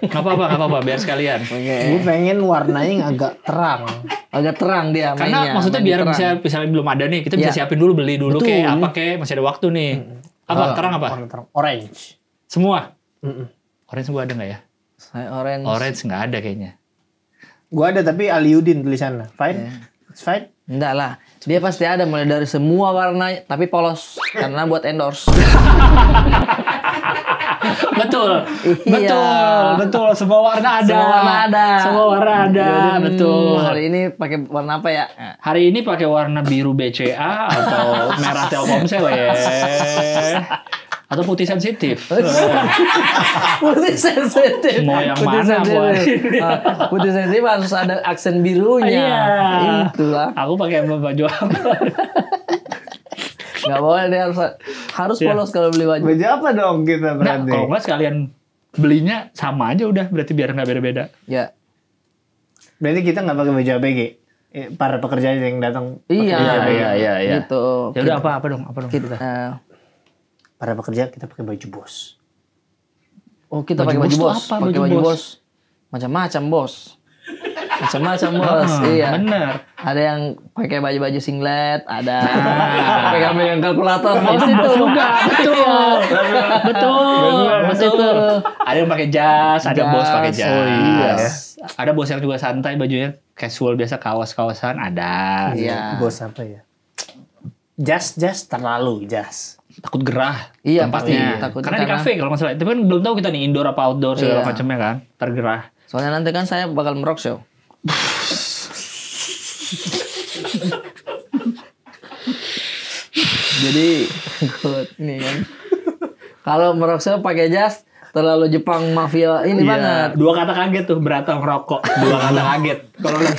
apa-apa, biar sekalian. Gue pengen warnanya yang agak terang. Agak terang dia Karena mainnya. maksudnya main biar terang. bisa misalnya belum ada nih, kita bisa Iya. siapin dulu, beli dulu Betul. kayak apa kayak masih ada waktu nih. Apa? Terang apa? Warna terang. Orange. Semua. Mm-mm. Orange gua ada nggak ya? Saya orange. Orange nggak ada kayaknya. Gue ada tapi Aliudin tulisannya. Fine. It's fine. Enggak lah. Dia pasti ada mulai dari semua warna tapi polos karena buat endorse. Betul. Iya. Betul. Semua warna ada. Semua warna ada. Semua warna ada. Betul. Hari ini pakai warna apa ya? Hari ini pakai warna biru BCA atau merah Telkomsel ya. Atau putih sensitif. Putih sensitif. Mau yang Putih mana, sensitif. Putih sensitif harus ada aksen birunya. Iya. Itulah. Aku pakai baju apa? Enggak boleh dia harus polos kalau beli baju. Baju apa dong kita Nah, berarti? kalau nggak sekalian belinya sama aja udah. Berarti biar nggak beda-beda. Ya. Berarti kita nggak pakai baju ABG. Para pekerja yang datang. Iya. Iya. Gitu. Ya udah apa dong? Kita, Para pekerja kita pakai baju bos. kita Baju pakai baju bos tuh bos. apa, Pakai baju baju bos? bos. Macam-macam bos. Macam-macam bos. Iya. Bener. Ada yang pakai baju-baju singlet, ada pegang-pegang kalkulator bos Itu itu. bos juga. Betul. Betul. Ada yang pakai jas, ada Jas. bos pakai jas. Oh, iya. Ada bos yang juga santai bajunya casual biasa kaos-kaosan ada. Iya. Bos apa ya? Jas terlalu jas. Takut gerah Iya, tempatnya. pasti. Takut Karena di karena- kafe kalau masalah. Tapi kan belum tahu kita nih indoor apa outdoor segala Iya. macamnya kan. Tergerah. Soalnya nanti kan saya bakal merok show. Jadi ikut nih kan. Kalau merok show pakai jas terlalu Jepang mafia ini Iya. banget. Dua kata kaget tuh, berata ngerokok. Dua kata kaget. Kalau bilang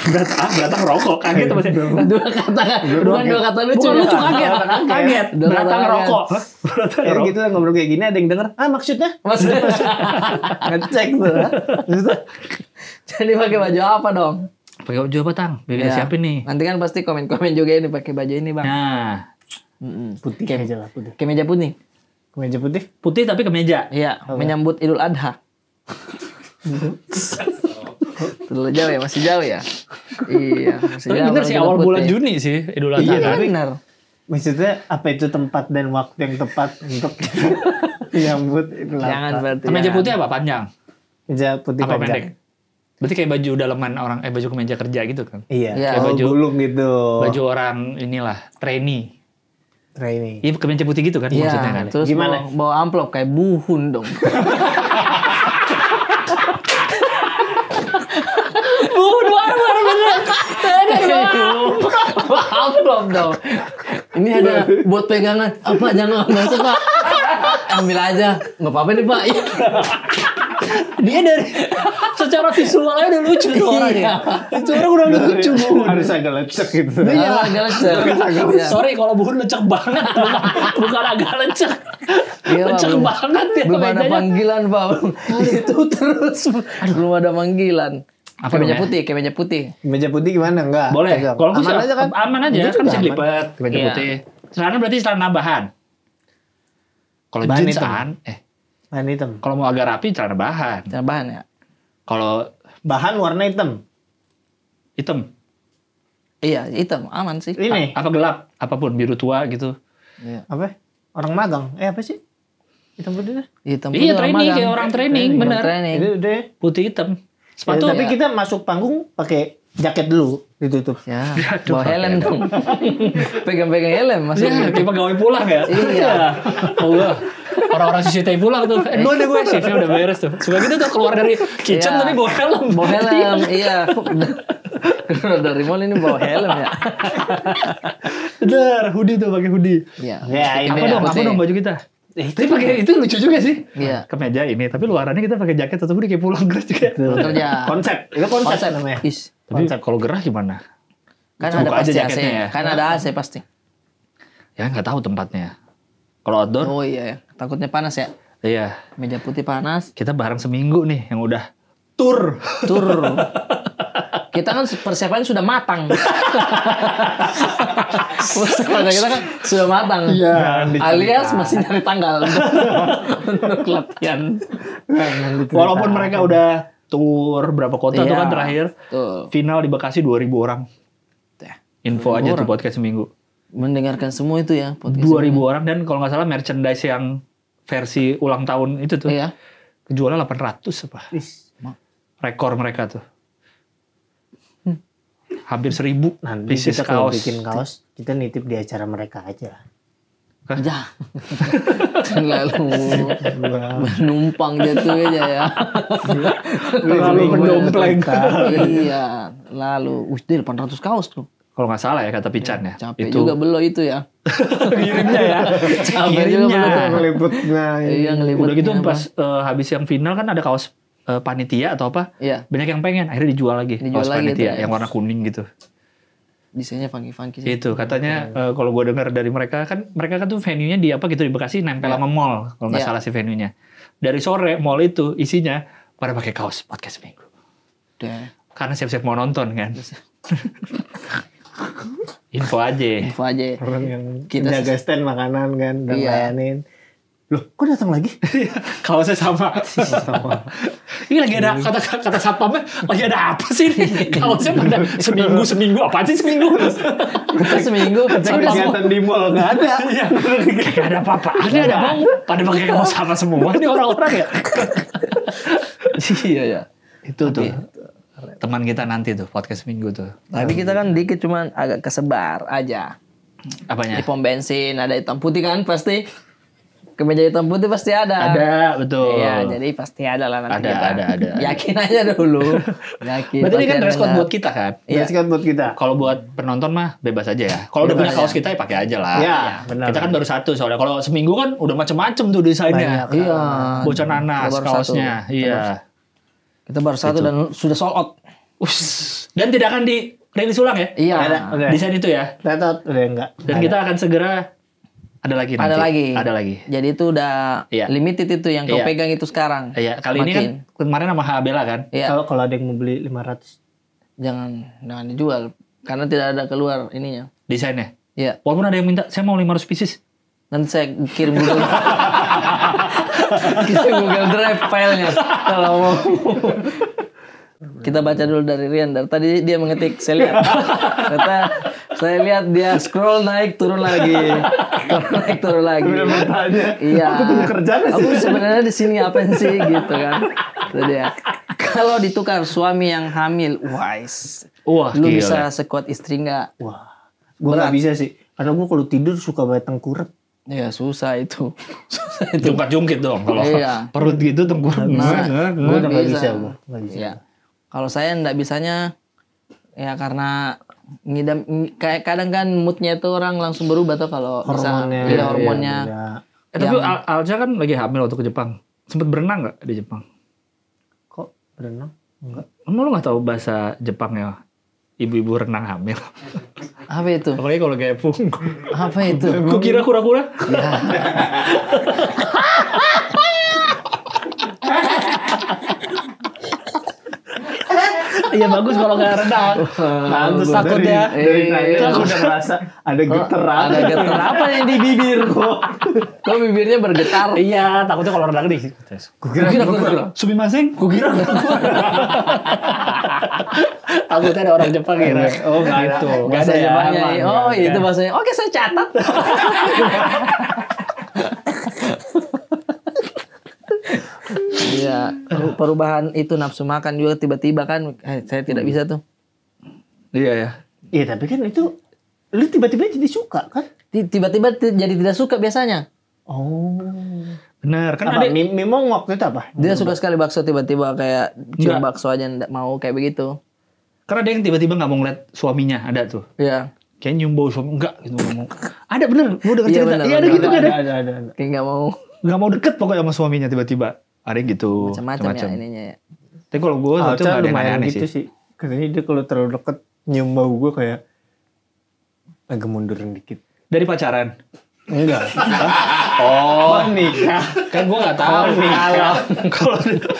berata ngerokok, kaget tuh maksudnya. Dua kata bukan dua kata lucu. Bukan ya. lucu, kaget. Kaget. Dua Berata kata ngerokok. Berata Ya ngerokok. gitu lah ngobrol kayak gini ada yang denger. Maksudnya? Maksudnya ngecek tuh. Jadi pakai baju apa dong? Pakai baju apa, Tang? Biar kita Ya. siapin nih. Nanti kan pasti komen-komen juga ini pakai baju ini, Bang. Nah, Putih aja lah putih. Kemeja putih. Kemeja putih. putih tapi kemeja. Iya, menyambut Idul Adha. Terlalu jauh ya, masih jauh ya. Iya, masih Tapi jauh. bener kalau sih kita awal putih. bulan Juni sih Idul Adha. Iya, kan? benar. Maksudnya apa itu tempat dan waktu yang tepat untuk kita menyambut itu lah. Jangan berarti. Kemeja ya. putih apa panjang? Kemeja putih Apa panjang. pendek? Berarti kayak baju dalaman orang baju kemeja kerja gitu kan. Iya. Iya. Kayak Baju- gulung gitu. Baju orang inilah trainee. Training. Iya kemeja putih gitu kan maksudnya kan. Iya, terus Gimana? bawa amplop kayak buhun dong. Bawa amplop dong. Ini ada buat pegangan. Apa jangan ambil itu, Pak. Ambil aja. Nggak apa-apa nih, Pak. Iya. Dia dari secara visualnya udah lucu tuh orangnya. Itu orang udah lucu. Harus agak lecek gitu. Iya, agak lecek. Iya. Sorry kalau bukan lecek banget, bukan agak lecek. Iya, Pak, Lecek belum- banget ya Belum ada kemejanya. panggilan, Pak. Itu terus. Belum ada panggilan. Apa Kemeja dong ya? putih, kemeja putih. Kemeja putih gimana? Enggak. Boleh. Pegang. Kalau aman aja kan? Aman aja Itu kan juga bisa aman. dilipat kemeja Iya. putih. Celana berarti celana bahan. Kalau Bahan jeansan, Bahan hitam. kalau mau agak rapi celana bahan. Jangan bahan ya. Kalau Bahan warna hitam. hitam, Iya, hitam aman sih. Ini apa gelap, apapun biru tua gitu. Iya. apa? Orang magang. Apa sih? Hitam putih. Hitam Iya, putih training, magang. kayak orang training, Orang bener. training. Itu udah. Putih hitam. Sepatu Tapi kita masuk panggung pakai jaket dulu ditutup. Ya, bawa helm dong. Pegang-pegang helm masuk. Iya, kayak pegawai pulang ya. Iya. Oh, iya. Orang-orang CCTV pulang tuh. Duluan deh gue, shiftnya udah beres tuh. Suka gitu tuh keluar dari kitchen Iya. tapi bawa helm. Bawa helm, iya. Keluar dari mall ini bawa helm ya. Bener, hoodie tuh pakai hoodie. Iya. Ya, ini Apa ya. dong baju kita? Tapi pakai itu lucu juga sih. Iya. Kemeja ini, tapi luarannya kita pakai jaket atau udah kayak pulang gerah juga. Kerja. Konsep. Itu konsep namanya. Is. Tapi kalau gerah gimana? Kan Buka ada aja pasti AC. jaketnya ya. Kan ada AC pasti. Ya nggak tahu tempatnya. Kalau outdoor, Oh iya, takutnya panas ya. iya. Meja putih panas. Kita bareng seminggu nih yang udah tur. Kita kan persiapannya sudah matang. Persiapan kita kan sudah matang. Iya. Alias masih nyari tanggal untuk latihan. Walaupun mereka udah tur berapa kota tuh Iya. kan terakhir. Tuh. Final di Bekasi 2.000 orang. Ya. Info aja 2.000 tuh podcast seminggu. Mendengarkan semua itu ya. 2.000 orang dan kalau nggak salah merchandise yang versi ulang tahun itu tuh. Iya. Kejualnya 800 apa. Is. Rekor mereka tuh. Hampir 1.000 Nanti pieces kita kalau kaos. bikin kaos, kita nitip di acara mereka aja. Ya. Lalu menumpang jatuh aja ya. Terlalu mendompleng. Iya. Lalu, dia 800 kaos tuh. Kalau nggak salah ya kata Pican ya. Capek itu juga belo itu ya. ngirimnya ya. Capek juga belo tuh. Ngeliputnya. Iya ngeliputnya. Udah gitu apa. pas habis yang final kan ada kaos panitia atau apa. Iya. Banyak yang pengen. Akhirnya dijual lagi. Dijual kaos lagi panitia itu, ya. yang warna kuning gitu. Desainnya funky-funky sih. Itu katanya kalau gue dengar dari mereka kan tuh venue-nya di apa gitu di Bekasi nempel Iya. sama mall kalau nggak Iya. salah sih venue-nya. Dari sore mall itu isinya pada pakai kaos podcast seminggu. Udah. Karena siap-siap mau nonton kan. Info aja. Info aja. Orang yang Kita- jaga stand makanan kan dan Iya. layanin. Loh, kok datang lagi? Kaosnya sama. Ini lagi ada kata satpamnya lagi ada apa sih ini? Kaosnya pada seminggu apa sih seminggu? Kita seminggu Cek kegiatan di mall nggak ada. Gak ada apa-apa. Ini ada bang. Pada pakai kaos sama semua. Ini orang-orang ya. Iya ya. Itu tuh. Teman kita nanti tuh podcast minggu tuh. Tapi kita kan dikit cuman agak kesebar aja. Apanya? Di pom bensin ada hitam putih kan pasti. Kemeja hitam putih pasti ada. Ada, betul. Iya, jadi pasti ada lah nanti Ada, kita. ada. Yakin aja dulu. Yakin. Berarti ini kan pasti dress code ada. buat kita kan? Iya. Dress code buat kita. Kalau buat penonton mah bebas aja ya. Kalau udah punya Bebas kaos aja. kita ya pakai aja lah. Iya, benar. Kita kan baru satu soalnya. Kalau seminggu kan udah macem-macem tuh desainnya. Banyak. Iya. Bocah nanas Kita baru kaosnya. satu. Iya. Kita baru satu dan sudah sold out. Ush. Dan tidak akan dirilis ulang ya? Iya. Udah. Desain itu ya. Tetot udah enggak. Dan kita akan segera ada lagi nanti. Ada lagi. Jadi itu udah Iya. limited itu yang kau Iya. pegang itu sekarang. Iya, kali ini kan kemarin sama Habela kan. Iya. Kalau ada yang mau beli 500. Jangan dijual karena tidak ada keluar ininya. Desainnya. Iya. Walaupun ada yang minta, saya mau 500 pieces. Nanti saya kirim Google kirim Google Drive filenya kalau mau. Kita baca dulu dari Rian. Dari tadi dia mengetik, saya lihat. Kata, saya lihat dia scroll naik turun lagi. Scroll naik turun lagi. Iya. Aku punya kerjaan sih. Aku sebenarnya di sini apa sih gitu kan. Itu dia. Kalau ditukar suami yang hamil, wise. Wah, Lu gila. bisa sekuat istri nggak? Wah, gue nggak bisa sih. Karena gue kalau tidur suka banget tengkurap. Ya susah itu. Susah itu. Jungkat-jungkit dong. Kalau Iya. perut gitu tengkurap. Gue udah nggak bisa. Gue nggak bisa. Ya. Kalau saya nggak bisanya ya karena ngidam kayak kadang kan moodnya itu orang langsung berubah tuh kalau bisa Hormonnya. iya, hormonnya. Iya. Tapi Alja kan lagi hamil waktu ke Jepang. Sempet berenang nggak di Jepang? Kok berenang? Enggak. Emang lu nggak tahu bahasa Jepang ya? Ibu-ibu renang hamil. Apa itu? Pokoknya kalau kayak punggung. Apa itu? Gue kira kura-kura. Iya bagus kalau nggak renang. Pantes takut ya. Dari tadi aku udah merasa ada geteran. Ada getar apa yang di bibir? Kok bibirnya bergetar? Iya, takutnya kalau renang nih. Kukira. Sumimasen? Kukira. Takutnya ada orang Jepang kira. Oh nggak itu. Nggak ada ya. Jepangnya. aman, Oh, nggak. itu bahasanya. Oke, saya catat. Iya, perubahan itu nafsu makan juga tiba-tiba kan. Saya tidak bisa tuh. Iya ya. Iya tapi kan itu lu tiba-tiba jadi suka kan? Tiba-tiba jadi tidak suka biasanya. Oh. Benar kan Apa? ada. Mimong waktu itu apa? Dia suka sekali bakso tiba-tiba kayak cium Enggak. bakso aja nggak mau kayak begitu. Karena ada yang tiba-tiba nggak mau ngeliat suaminya ada tuh. Iya. Kayak nyium bau suami enggak gitu ngomong. Ada bener, gue udah Iya, cerita. bener, Iya ada bener. gitu kan ada. Ada. Kayak nggak mau. nggak mau deket pokoknya sama suaminya tiba-tiba. Ada yang gitu. Macam-macam ya ininya ya. Tapi kalau gue tuh Alca nggak ada yang lumayan aneh-aneh gitu sih. Katanya dia kalau terlalu deket nyium bau gue kayak agak mundurin dikit. Dari pacaran. Enggak. Oh, nikah. kan gue nggak tahu.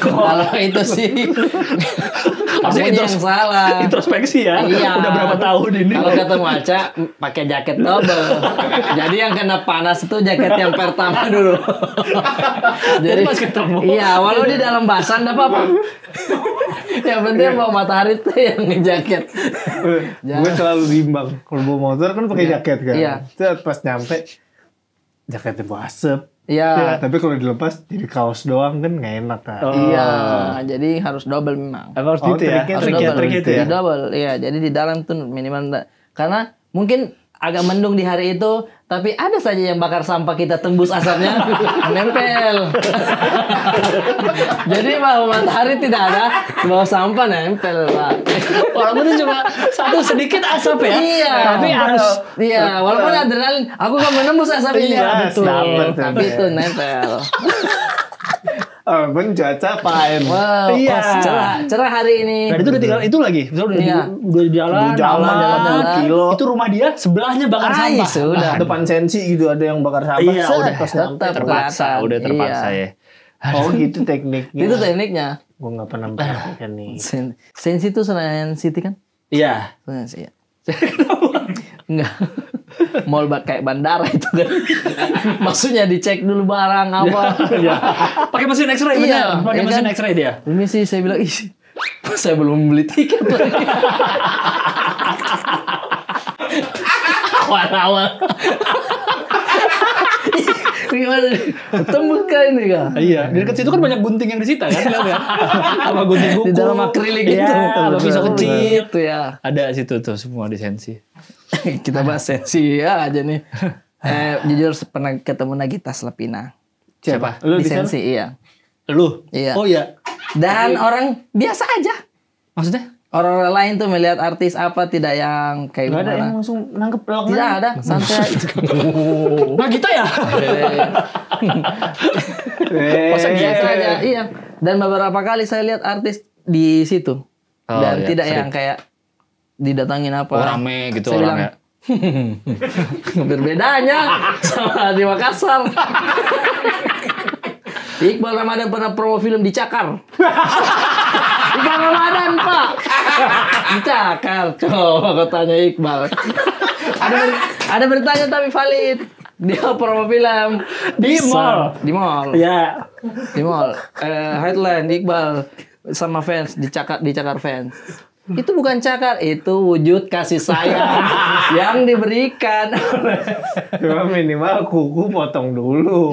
Kalau itu sih Maksudnya kamunya yang salah. introspeksi ya. Iya. Udah berapa tahun ini? Kalau ketemu Aca pakai jaket double. Jadi yang kena panas itu jaket yang pertama dulu. Jadi pas ketemu. Iya, walau di dalam basan enggak apa-apa. Yang penting bawa matahari tuh yang ngejaket. Gue selalu bimbang. Kalau bawa motor kan pakai jaket kan. Iya. Terus pas nyampe jaketnya bau asap. Iya. Ya, tapi kalau dilepas jadi kaos doang kan nggak enak kan. Iya, jadi harus double memang. Emang harus Oh, gitu ya? triknya Harus Trik itu ya? Di double, iya. Jadi di dalam tuh minimal karena mungkin agak mendung di hari itu, tapi ada saja yang bakar sampah kita tembus asapnya nempel. Jadi bau matahari tidak ada, bau sampah nempel, Pak. Walaupun itu cuma satu sedikit asap ya. Iya. Tapi harus. Iya, walaupun adrenalin, aku kan menembus asap ini. Iya, Betul. dapet, Tapi dapet. itu nempel. Pun cuaca fine. Wow, Iya. cerah hari ini. Dan itu udah tinggal itu lagi. Misalnya udah, Iya. udah jalan, Jalan aman. kilo. Itu rumah dia sebelahnya bakar sampah. Sudah. Depan sensi gitu ada yang bakar sampah. Iya, Set, udah pas nyampe. tetap terpaksa, kelihatan. udah terpaksa Iya. ya. Oh gitu tekniknya. Itu tekniknya. Gue nggak pernah perhatikan nih. Sensi itu Senayan City kan? Iya. Senayan City. Enggak. Mall kayak bandara itu kan. Maksudnya dicek dulu barang apa. Iya. Pakai mesin X-ray Iya, benar. Pakai iya mesin kan? X-ray dia. Ini sih saya bilang, ih, saya belum beli tiket lagi. Awal-awal. Gimana nih? Tembus kah ini kah? Iya. Di dekat situ kan banyak gunting yang disita kan? Sama gunting buku. Di dalam akrilik Iya, itu. sama pisau kecil. Itu ya. Ada situ tuh semua di sensi. Kita bahas sensi ya aja nih. Jujur pernah ketemu Nagita Slavina. Siapa? Lu Di di sana? sensi, iya. Lu? Iya. Oh iya. Dan orang biasa aja. Maksudnya? Orang lain tuh melihat artis apa tidak yang kayak Gak ada yang gimana. langsung nangkep lengan. Tidak ada, santai. Nah kita ya? Masa gitu aja, iya. Dan beberapa kali saya lihat artis di situ. Oh, Dan iya, tidak sering. yang kayak didatangin apa. Oh, rame gitu Saya orangnya. Berbedanya sama di Makassar. Iqbal Ramadan pernah promo film di Cakar. Iqbal Ramadan, Pak. Di Cakar. Coba kau tanya Iqbal. Ada beritanya tapi valid. Dia promo film Di mall. Di mall. Iya. Di mall. Headline Iqbal sama fans di Cakar fans. Itu bukan cakar, itu wujud kasih sayang yang diberikan. Cuma minimal kuku potong dulu.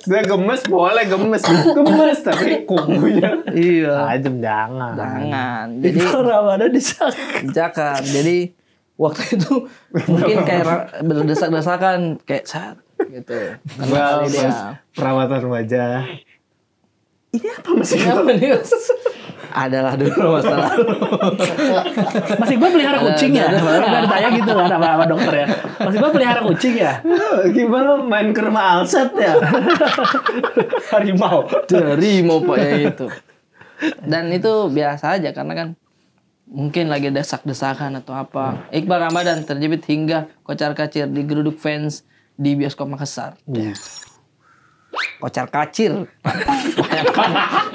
Dia gemes boleh gemes. Gemes tapi kukunya. Iya. Tajam jangan. Jangan. Jadi Ramadan di Cakar. Jadi waktu itu mungkin kayak berdesak-desakan kayak saat gitu. Kenal dia. Perawatan wajah. Ini apa masih? Apa nih? Adalah dulu masa lalu. Mas Iqbal pelihara kucing ya? Udah ditanya gitu kan sama dokter ya. Mas Iqbal pelihara kucing ya? Gimana main ke rumah Alsat ya? Harimau. Dari mau pokoknya itu. Dan itu biasa aja karena kan mungkin lagi desak-desakan atau apa. Iqbal Ramadan terjepit hingga kocar-kacir digeruduk fans di bioskop Makassar. Kocar kacir.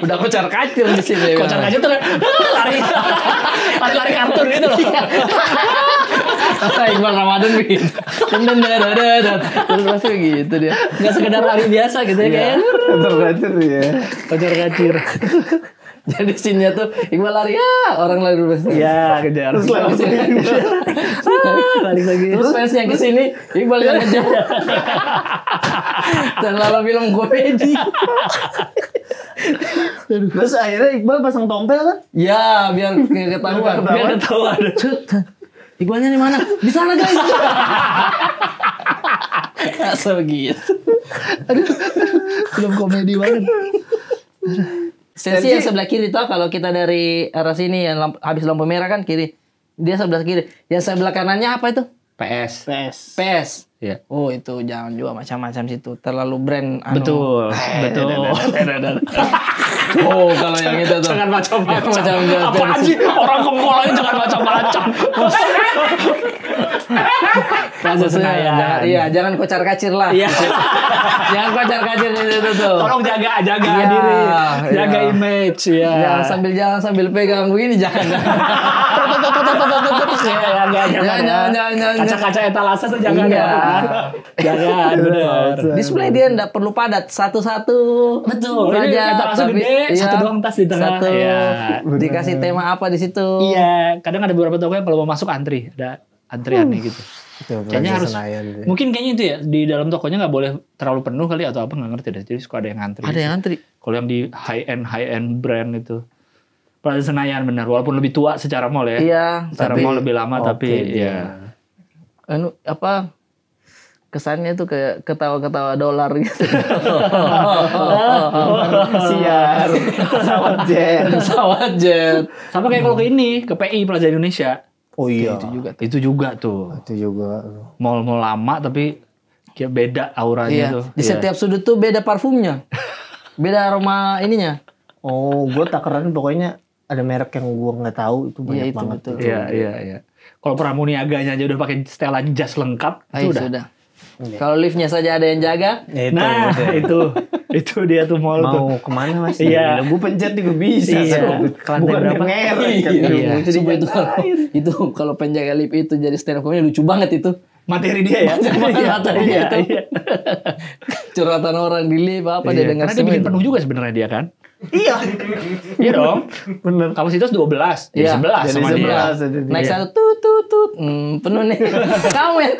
Udah kocar kacir di sini. Kocar kacir tuh lari kartun gitu loh. Iqbal Ramadan begitu. Terus masih gitu dia. Gak sekedar lari biasa gitu ya kayaknya. Kotor-kotor ya. Kocar kacir. Jadi scene-nya tuh Iqbal lari orang lari terus. Iya kejar. Terus langsung Balik lagi. Terus fans yang kesini Iqbal yang ngejar. Dan lalu bilang komedi. Terus akhirnya Iqbal pasang tompel kan? Ya biar ketahuan. Biar ketahuan. Iqbalnya di mana? Di sana guys. Masa begitu. Film komedi banget. Sensi yang sebelah kiri tuh kalau kita dari arah sini yang habis lampu merah kan kiri. Dia sebelah kiri. Yang sebelah kanannya apa itu? PS. PS. Iya. Oh itu jangan juga macam-macam situ. Terlalu brand. Betul. Oh kalau yang itu tuh. Jangan macam-macam. Macam-macam. Apaan sih? Orang ke mall aja jangan macam-macam. Plaza Senayan. Jangan kocar-kacir lah. Iya. Jangan kocar-kacir di situ tuh. Tolong jaga Iya, diri. Jaga iya. image ya. Jangan sambil jalan sambil pegang begini jangan. Jangan. Kaca-kaca etalase tuh jangan Iya. Jangan, benar. Display dia enggak perlu padat, satu-satu. Betul. Ini Aja, etalase tapi gede, iya, satu doang tas di tengah. Satu. Iya. Dikasih tema apa di situ? Iya, kadang ada beberapa toko yang kalau mau masuk antri, ada antriannya gitu. Kayaknya harus, mungkin kayaknya itu ya, di dalam tokonya nggak boleh terlalu penuh kali atau apa, nggak ngerti deh. Jadi suka ada yang antri. Ada yang antri. Kalau yang di high end brand itu, Plaza Senayan benar, walaupun lebih tua secara mall ya. Iya. Secara mall lebih lama tapi ya. Kesannya tuh kayak ketawa-ketawa dolar gitu. Siar. Pesawat jet. Sama kayak kalau ke ini, ke PI Plaza Indonesia. Oh iya. Itu juga tuh. Itu juga. Mall-mall lama tapi kayak beda auranya Iya. tuh. Di setiap sudut tuh beda parfumnya. Beda aroma ininya. Oh, gue takaran pokoknya ada merek yang gue nggak tahu itu banyak Iya, itu banget. betul. Iya. Kalau Pramuniaganya aja udah pakai setelan jas lengkap, itu udah. Sudah. Kalau liftnya saja ada yang jaga. Ya, Nah, itu dia tuh mall tuh. mau kemana mas? Iya. Gue pencet juga bisa. Iya. Kelantai berapa? Iya. Sumpah itu kalau penjaga lift itu jadi stand up comedy lucu banget itu. Materi dia ya. Materi dia itu. Iya. Curhatan orang di lift apa dia dengar Karena dia bikin penuh juga sebenarnya dia kan. Iya. Iya dong. Bener. Kapasitas 12. Jadi 11 sama dia. Naik satu tut. Penuh nih. Kamu yang